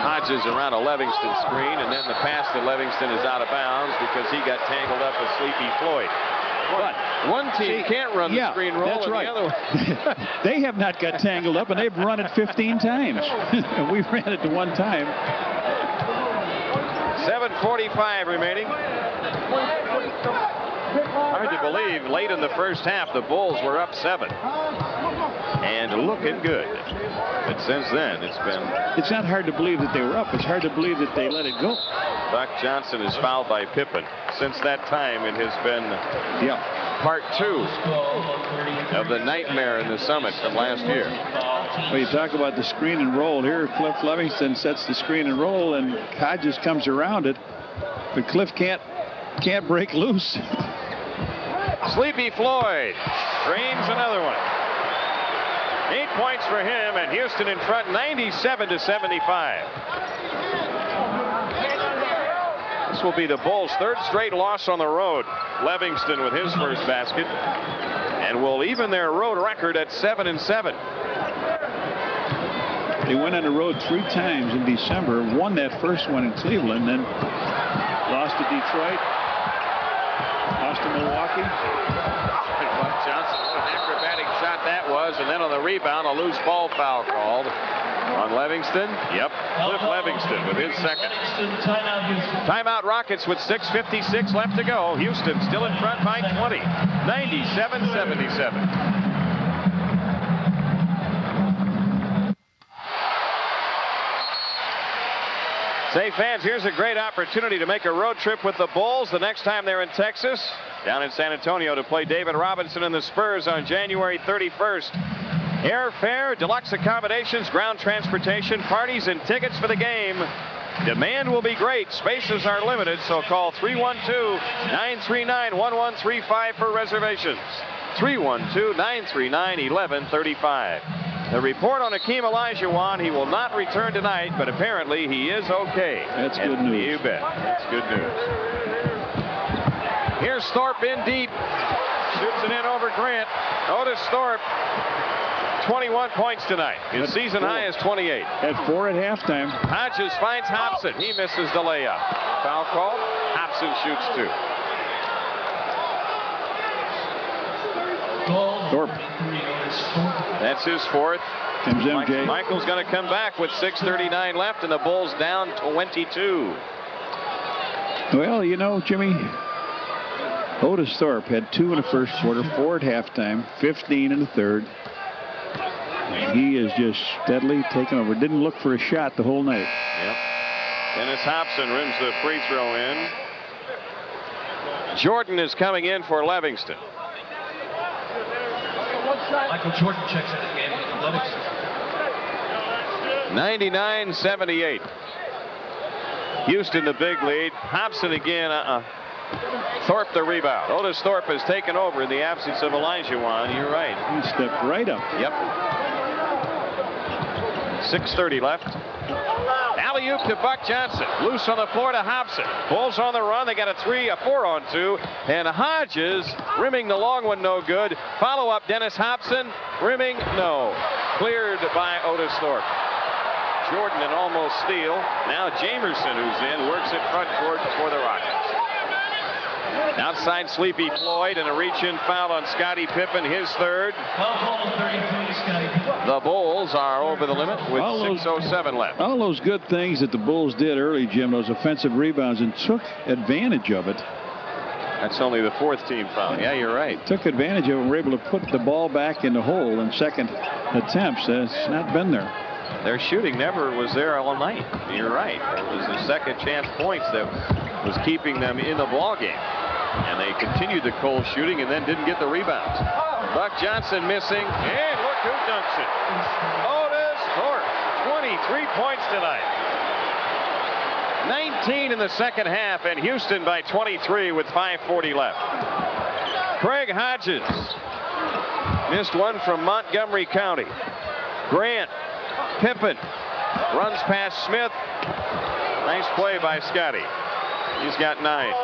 Hodges around a Livingston screen, and then the pass to Livingston is out of bounds because he got tangled up with Sleepy Floyd. But one team can't run the screen roll, that's and right. the other one. They have not got tangled up, and they've run it 15 times. We ran it the one time. 7:45 remaining. Hard to believe, late in the first half, the Bulls were up 7. And looking good. But since then, it's been... It's not hard to believe that they were up. It's hard to believe that they let it go. Buck Johnson is fouled by Pippen. Since that time, it has been part 2 of the nightmare in the Summit from last year. Well, you talk about the screen and roll. Here, Cliff Livingston sets the screen and roll, and Hodges comes around it. But Cliff can't break loose. Sleepy Floyd drains another one. 8 points for him, and Houston in front 97-75. This will be the Bulls' 3rd straight loss on the road. Livingston with his first basket, and will even their road record at 7-7. They went on the road 3 times in December, won that first one in Cleveland, then lost to Detroit, lost to Milwaukee. Buck Johnson, what an acrobatic shot that was, and then on the rebound, a loose ball foul called on Livingston. Yep, Cliff Livingston with his second. Timeout Rockets with 6:56 left to go. Houston still in front by 20, 97-77. Say, fans, here's a great opportunity to make a road trip with the Bulls the next time they're in Texas. Down in San Antonio to play David Robinson and the Spurs on January 31st. Airfare, deluxe accommodations, ground transportation, parties, and tickets for the game. Demand will be great. Spaces are limited, so call 312-939-1135 for reservations. 312-939-1135. The report on Hakeem Olajuwon, he will not return tonight, but apparently he is okay. That's good news. You bet. That's good news. Here's Thorpe in deep. Shoots it in over Grant. Otis Thorpe, 21 points tonight. His season high is 28. At 4 at halftime. Hodges finds Hobson. He misses the layup. Foul called. Hobson shoots 2. Thorpe. That's his 4th. Comes MJ. Michael's going to come back with 6:39 left, and the Bulls down 22. Well, you know, Jimmy, Otis Thorpe had 2 in the first quarter, 4 at halftime, 15 in the third. He is just steadily taking over. Didn't look for a shot the whole night. Yep. Dennis Hobson rims the free throw in. Jordan is coming in for Livingston. Michael Jordan checks in the game with Livingston. 99-78. Houston the big lead. Hobson again. Thorpe the rebound. Otis Thorpe has taken over in the absence of Olajuwon. You're right. He stepped right up. Yep. 6:30 left. Alley-oop to Buck Johnson. Loose on the floor to Hobson. Bulls on the run. They got a 4-on-2. And Hodges rimming the long one, no good. Follow-up, Dennis Hobson. Rimming, no. Cleared by Otis Thorpe. Jordan an almost steal. Now Jamerson, who's in, works at front court for the Rockets. Outside Sleepy Floyd, and a reach-in foul on Scottie Pippen, his third. The Bulls are over the limit with 6:07 left. All those good things that the Bulls did early, Jim, those offensive rebounds, and took advantage of it. That's only the fourth team foul. Yeah, you're right. Took advantage of it and were able to put the ball back in the hole in second attempts. It's not been there. Their shooting never was there all night. You're right. It was the second chance points that was keeping them in the ball game. And they continued the cold shooting and then didn't get the rebounds. Buck Johnson missing, and look who dunks it. Otis Thorpe, 23 points tonight. 19 in the second half, and Houston by 23 with 5:40 left. Craig Hodges missed one from Montgomery County. Grant, Pippen runs past Smith. Nice play by Scotty. He's got 9.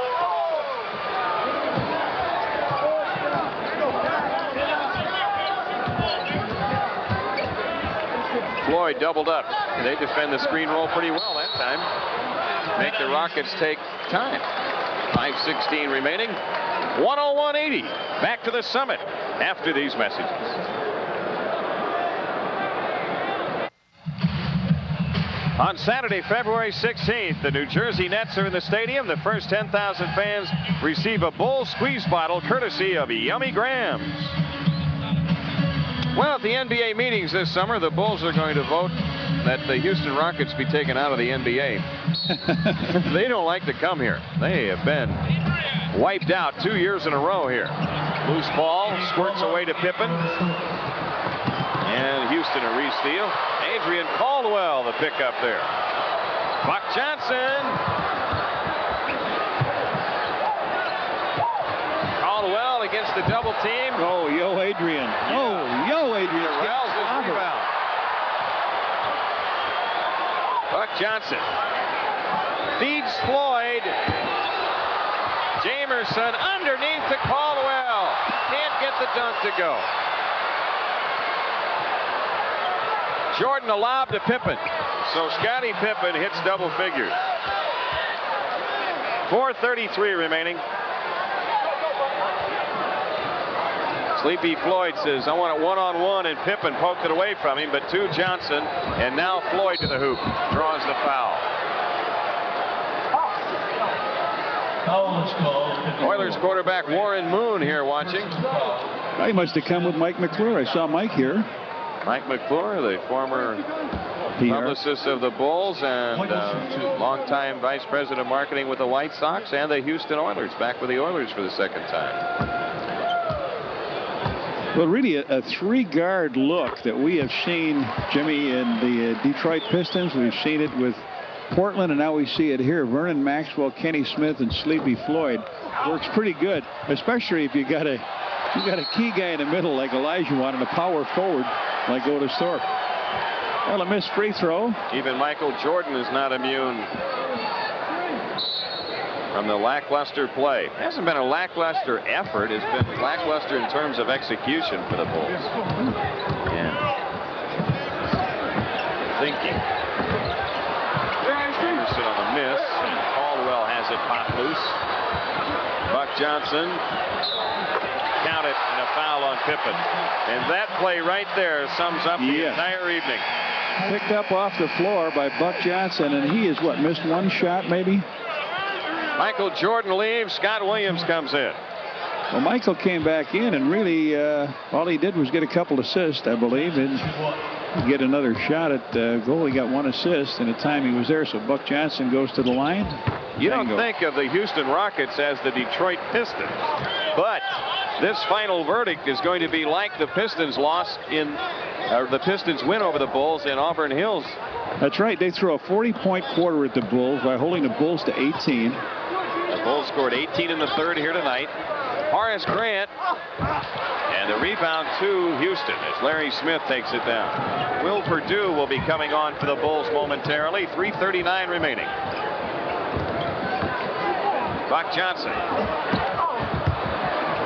Floyd doubled up. They defend the screen roll pretty well that time. Make the Rockets take time. 5:16 remaining. 101-80. Back to the Summit after these messages. On Saturday, February 16th, the New Jersey Nets are in the stadium. The first 10,000 fans receive a Bull squeeze bottle courtesy of Yummy Grams. Well, at the NBA meetings this summer, the Bulls are going to vote that the Houston Rockets be taken out of the NBA. They don't like to come here. They have been wiped out 2 years in a row here. Loose ball squirts away to Pippen. And Houston a re-steal. Adrian Caldwell the pickup there. Buck Johnson. Caldwell against the double team. Oh, yo, Adrian. Yeah. Oh, yo, Adrian. Terrell's his rebound. Buck Johnson feeds Floyd. Jamerson underneath to Caldwell. Can't get the dunk to go. Jordan a lob to Pippen. So Scottie Pippen hits double figures. 4:33 remaining. Sleepy Floyd says, I want it one-on-one, and Pippen poked it away from him, but to Johnson, and now Floyd to the hoop. Draws the foul. Oilers quarterback Warren Moon here watching. He must have come with Mike McClure. I saw Mike here. Mike McClure, the former publicist of the Bulls and longtime vice president of marketing with the White Sox and the Houston Oilers, back with the Oilers for the second time. Well, really a three-guard look that we have seen, Jimmy, in the Detroit Pistons. We've seen it with Portland, and now we see it here. Vernon Maxwell, Kenny Smith, and Sleepy Floyd works pretty good, especially if you got a key guy in the middle like Olajuwon and a power forward like Otis Thorpe. Well, a missed free throw. Even Michael Jordan is not immune from the lackluster play. It hasn't been a lackluster effort. It's been lackluster in terms of execution for the Bulls. Yeah. Thinking. Anderson on the miss. And Caldwell has it pop loose. Buck Johnson. Count it, and a foul on Pippen. And that play right there sums up the entire evening. Picked up off the floor by Buck Johnson, and he has, what, missed one shot maybe? Michael Jordan leaves. Scott Williams comes in. Well, Michael came back in, and really all he did was get a couple assists, I believe, and get another shot at goal. He got one assist in the time he was there, so Buck Johnson goes to the line. You don't think of the Houston Rockets as the Detroit Pistons, but this final verdict is going to be like the Pistons loss the Pistons win over the Bulls in Auburn Hills. That's right. They threw a 40-point quarter at the Bulls by holding the Bulls to 18. The Bulls scored 18 in the third here tonight. Horace Grant, and the rebound to Houston as Larry Smith takes it down. Will Perdue will be coming on for the Bulls momentarily. 3:39 remaining. Buck Johnson.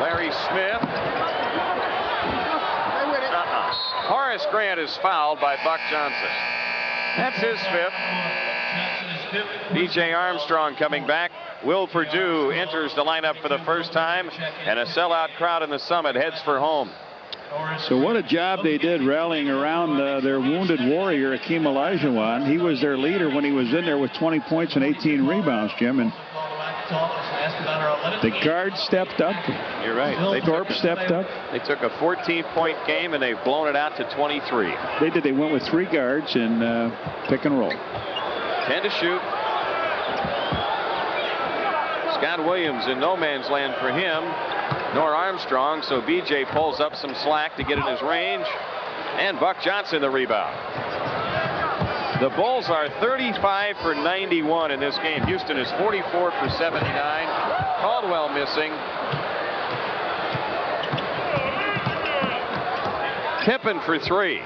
Larry Smith. Horace Grant is fouled by Buck Johnson. That's his fifth. B.J. Armstrong coming back. Will Perdue enters the lineup for the first time, and a sellout crowd in the Summit heads for home. So what a job they did rallying around their wounded warrior, Akeem Olajuwon. He was their leader when he was in there with 20 points and 18 rebounds, Jim. And the guard stepped up. You're right. Thorpe stepped up. They took a 14-point game, and they've blown it out to 23. They did. They went with 3 guards and pick and roll. 10 to shoot. Scott Williams in no man's land for him, nor Armstrong, so BJ pulls up some slack to get in his range, and Buck Johnson the rebound. The Bulls are 35 for 91 in this game. Houston is 44 for 79. Caldwell missing. Pippen for 3.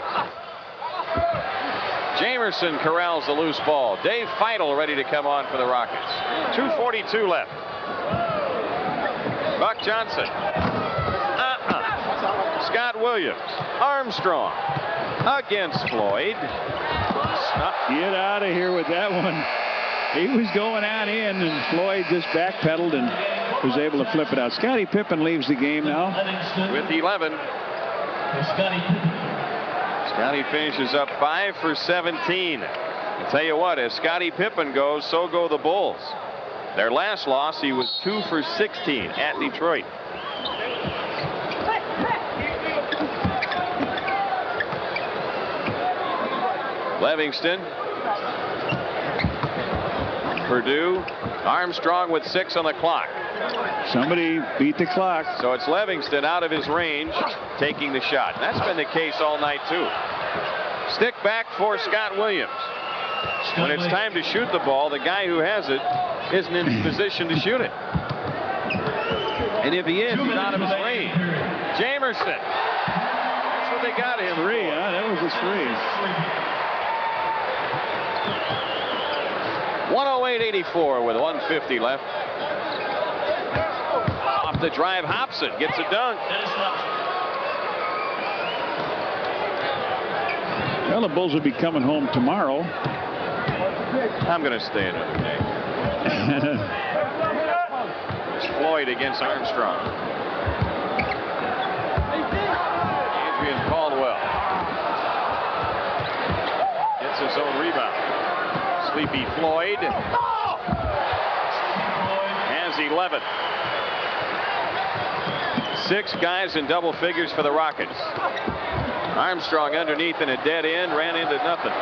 Jamerson corrals the loose ball. Dave Feidel ready to come on for the Rockets. 2:42 left. Buck Johnson. Scott Williams. Armstrong against Floyd. Get out of here with that one. He was going out in, and Floyd just backpedaled and was able to flip it out. Scottie Pippen leaves the game now with 11. Scottie finishes up 5 for 17. I'll tell you what, as Scottie Pippen goes, so go the Bulls. Their last loss, he was 2 for 16 at Detroit. Livingston. Perdue. Armstrong with 6 on the clock. Somebody beat the clock. So it's Livingston out of his range taking the shot. That's been the case all night too. Stick back for Scott Williams. When it's time to shoot the ball, the guy who has it isn't in position to shoot it. And if he is, he's out of his range. Jamerson. That's what they got him. 3, huh? That was a 3. 108.84 with 150 left. Off the drive, Hobson gets a dunk. Well, the Bulls will be coming home tomorrow. I'm going to stay another day. It's Floyd against Armstrong. Adrian Caldwell gets his own rebound. Sleepy Floyd has 11. 6 guys in double figures for the Rockets. Armstrong underneath in a dead end, ran into nothing.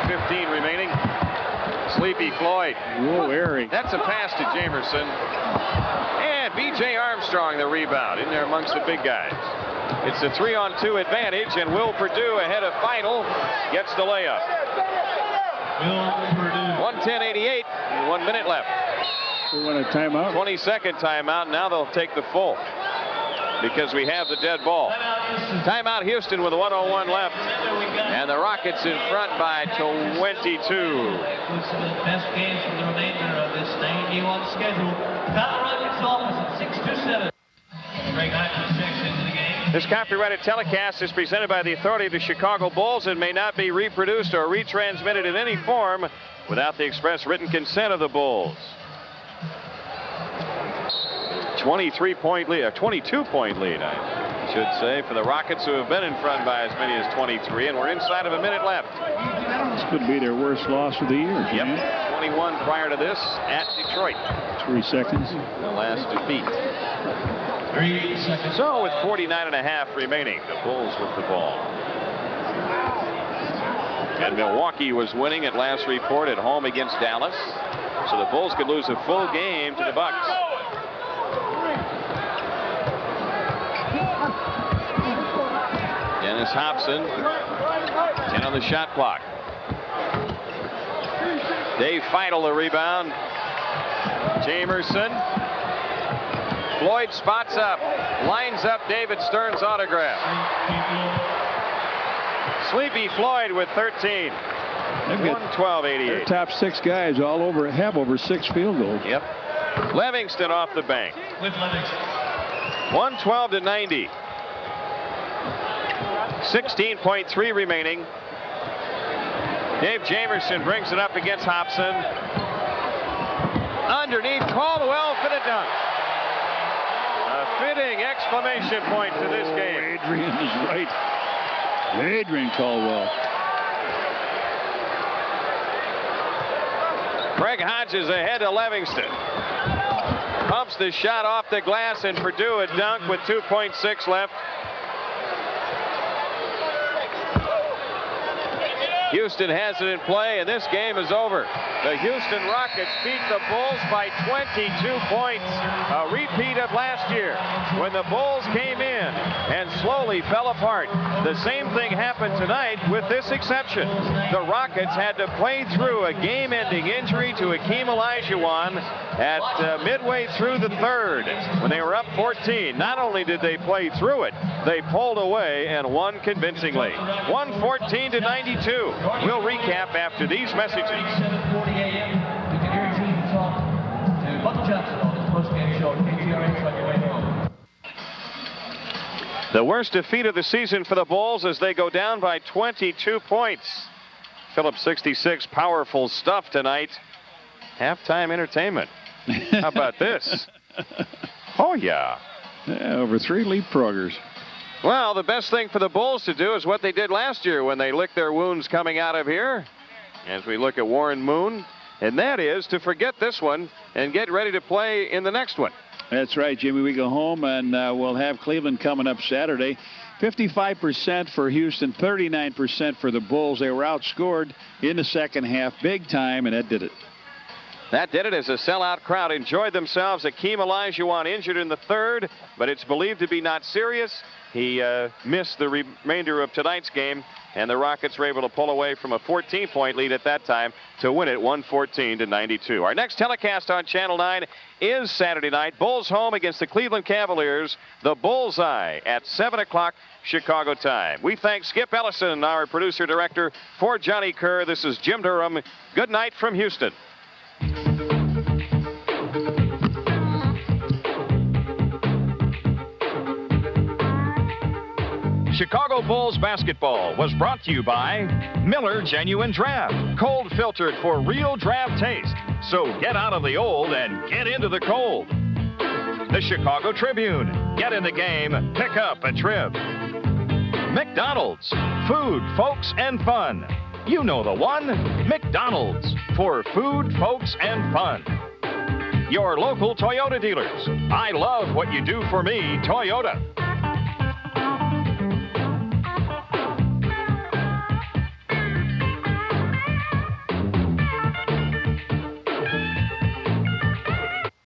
1:15 remaining. Sleepy Floyd. Whoa, airy. That's a pass to Jamerson. And B.J. Armstrong the rebound in there amongst the big guys. It's a 3-on-2 advantage, and Will Perdue ahead of Feidel gets the layup. 1:10.88, 1 minute left. We want a timeout. 22nd timeout. Now they'll take the full because we have the dead ball. Timeout Houston with 1:01 left. And the Rockets in front by 22. It's the best games from the remainder of this 91 schedule. Kyle Rockets office at 627. Greg Heitman checks into the game. This copyrighted telecast is presented by the authority of the Chicago Bulls and may not be reproduced or retransmitted in any form without the express written consent of the Bulls. 23-point lead, a 22-point lead, I should say, for the Rockets, who have been in front by as many as 23, and we're inside of a minute left. This could be their worst loss of the year. Yep, 21 prior to this at Detroit. 3 seconds. The last defeat. 3 seconds. So with 49.5 remaining, the Bulls with the ball. And Milwaukee was winning at last report at home against Dallas. So the Bulls could lose a full game to the Bucks. Dennis Hobson, 10 on the shot clock. Dave Feidel the rebound. Jamerson. Floyd spots up, lines up David Stern's autograph. Sleepy Floyd with 13. 112.88. Their top 6 guys all over have over 6 field goals. Yep. Livingston off the bank. With Livingston. 112-90. 16.3 remaining. Dave Jamerson brings it up against Hobson. Underneath, Caldwell for the dunk. A fitting exclamation point to this game. Adrian is right. Adrian Caldwell. Craig Hodges ahead to Livingston. Pumps the shot off the glass, and Purdue a dunk with 2.6 left. Houston has it in play, and this game is over. The Houston Rockets beat the Bulls by 22 points. A repeat of last year when the Bulls came in and slowly fell apart. The same thing happened tonight with this exception. The Rockets had to play through a game-ending injury to Akeem Olajuwon at midway through the third when they were up 14. Not only did they play through it, they pulled away and won convincingly. 114 to 92. We'll recap after these messages. 7:40 a.m. You can hear Julian talk to Buck Johnson on his post-game show at KGRH on your way home. The worst defeat of the season for the Bulls as they go down by 22 points. Phillips 66, powerful stuff tonight. Halftime entertainment. How about this? Oh, yeah. Over 3 leapfroggers. Well, the best thing for the Bulls to do is what they did last year when they licked their wounds coming out of here. As we look at Warren Moon, and that is to forget this one and get ready to play in the next one. That's right, Jimmy. We go home, and we'll have Cleveland coming up Saturday. 55% for Houston, 39% for the Bulls. They were outscored in the second half big time, and that did it. That did it as a sellout crowd enjoyed themselves. Akeem Olajuwon injured in the third, but it's believed to be not serious. He missed the remainder of tonight's game, and the Rockets were able to pull away from a 14-point lead at that time to win it 114 to 92. Our next telecast on Channel 9 is Saturday night. Bulls home against the Cleveland Cavaliers. The Bullseye at 7 o'clock Chicago time. We thank Skip Ellison, our producer-director, for Johnny Kerr. This is Jim Durham. Good night from Houston. Chicago Bulls basketball was brought to you by Miller Genuine Draft, cold filtered for real draft taste. So get out of the old and get into the cold. The Chicago Tribune, get in the game, pick up a trib. McDonald's, food, folks, and fun. You know the one, McDonald's, for food, folks, and fun. Your local Toyota dealers. I love what you do for me, Toyota.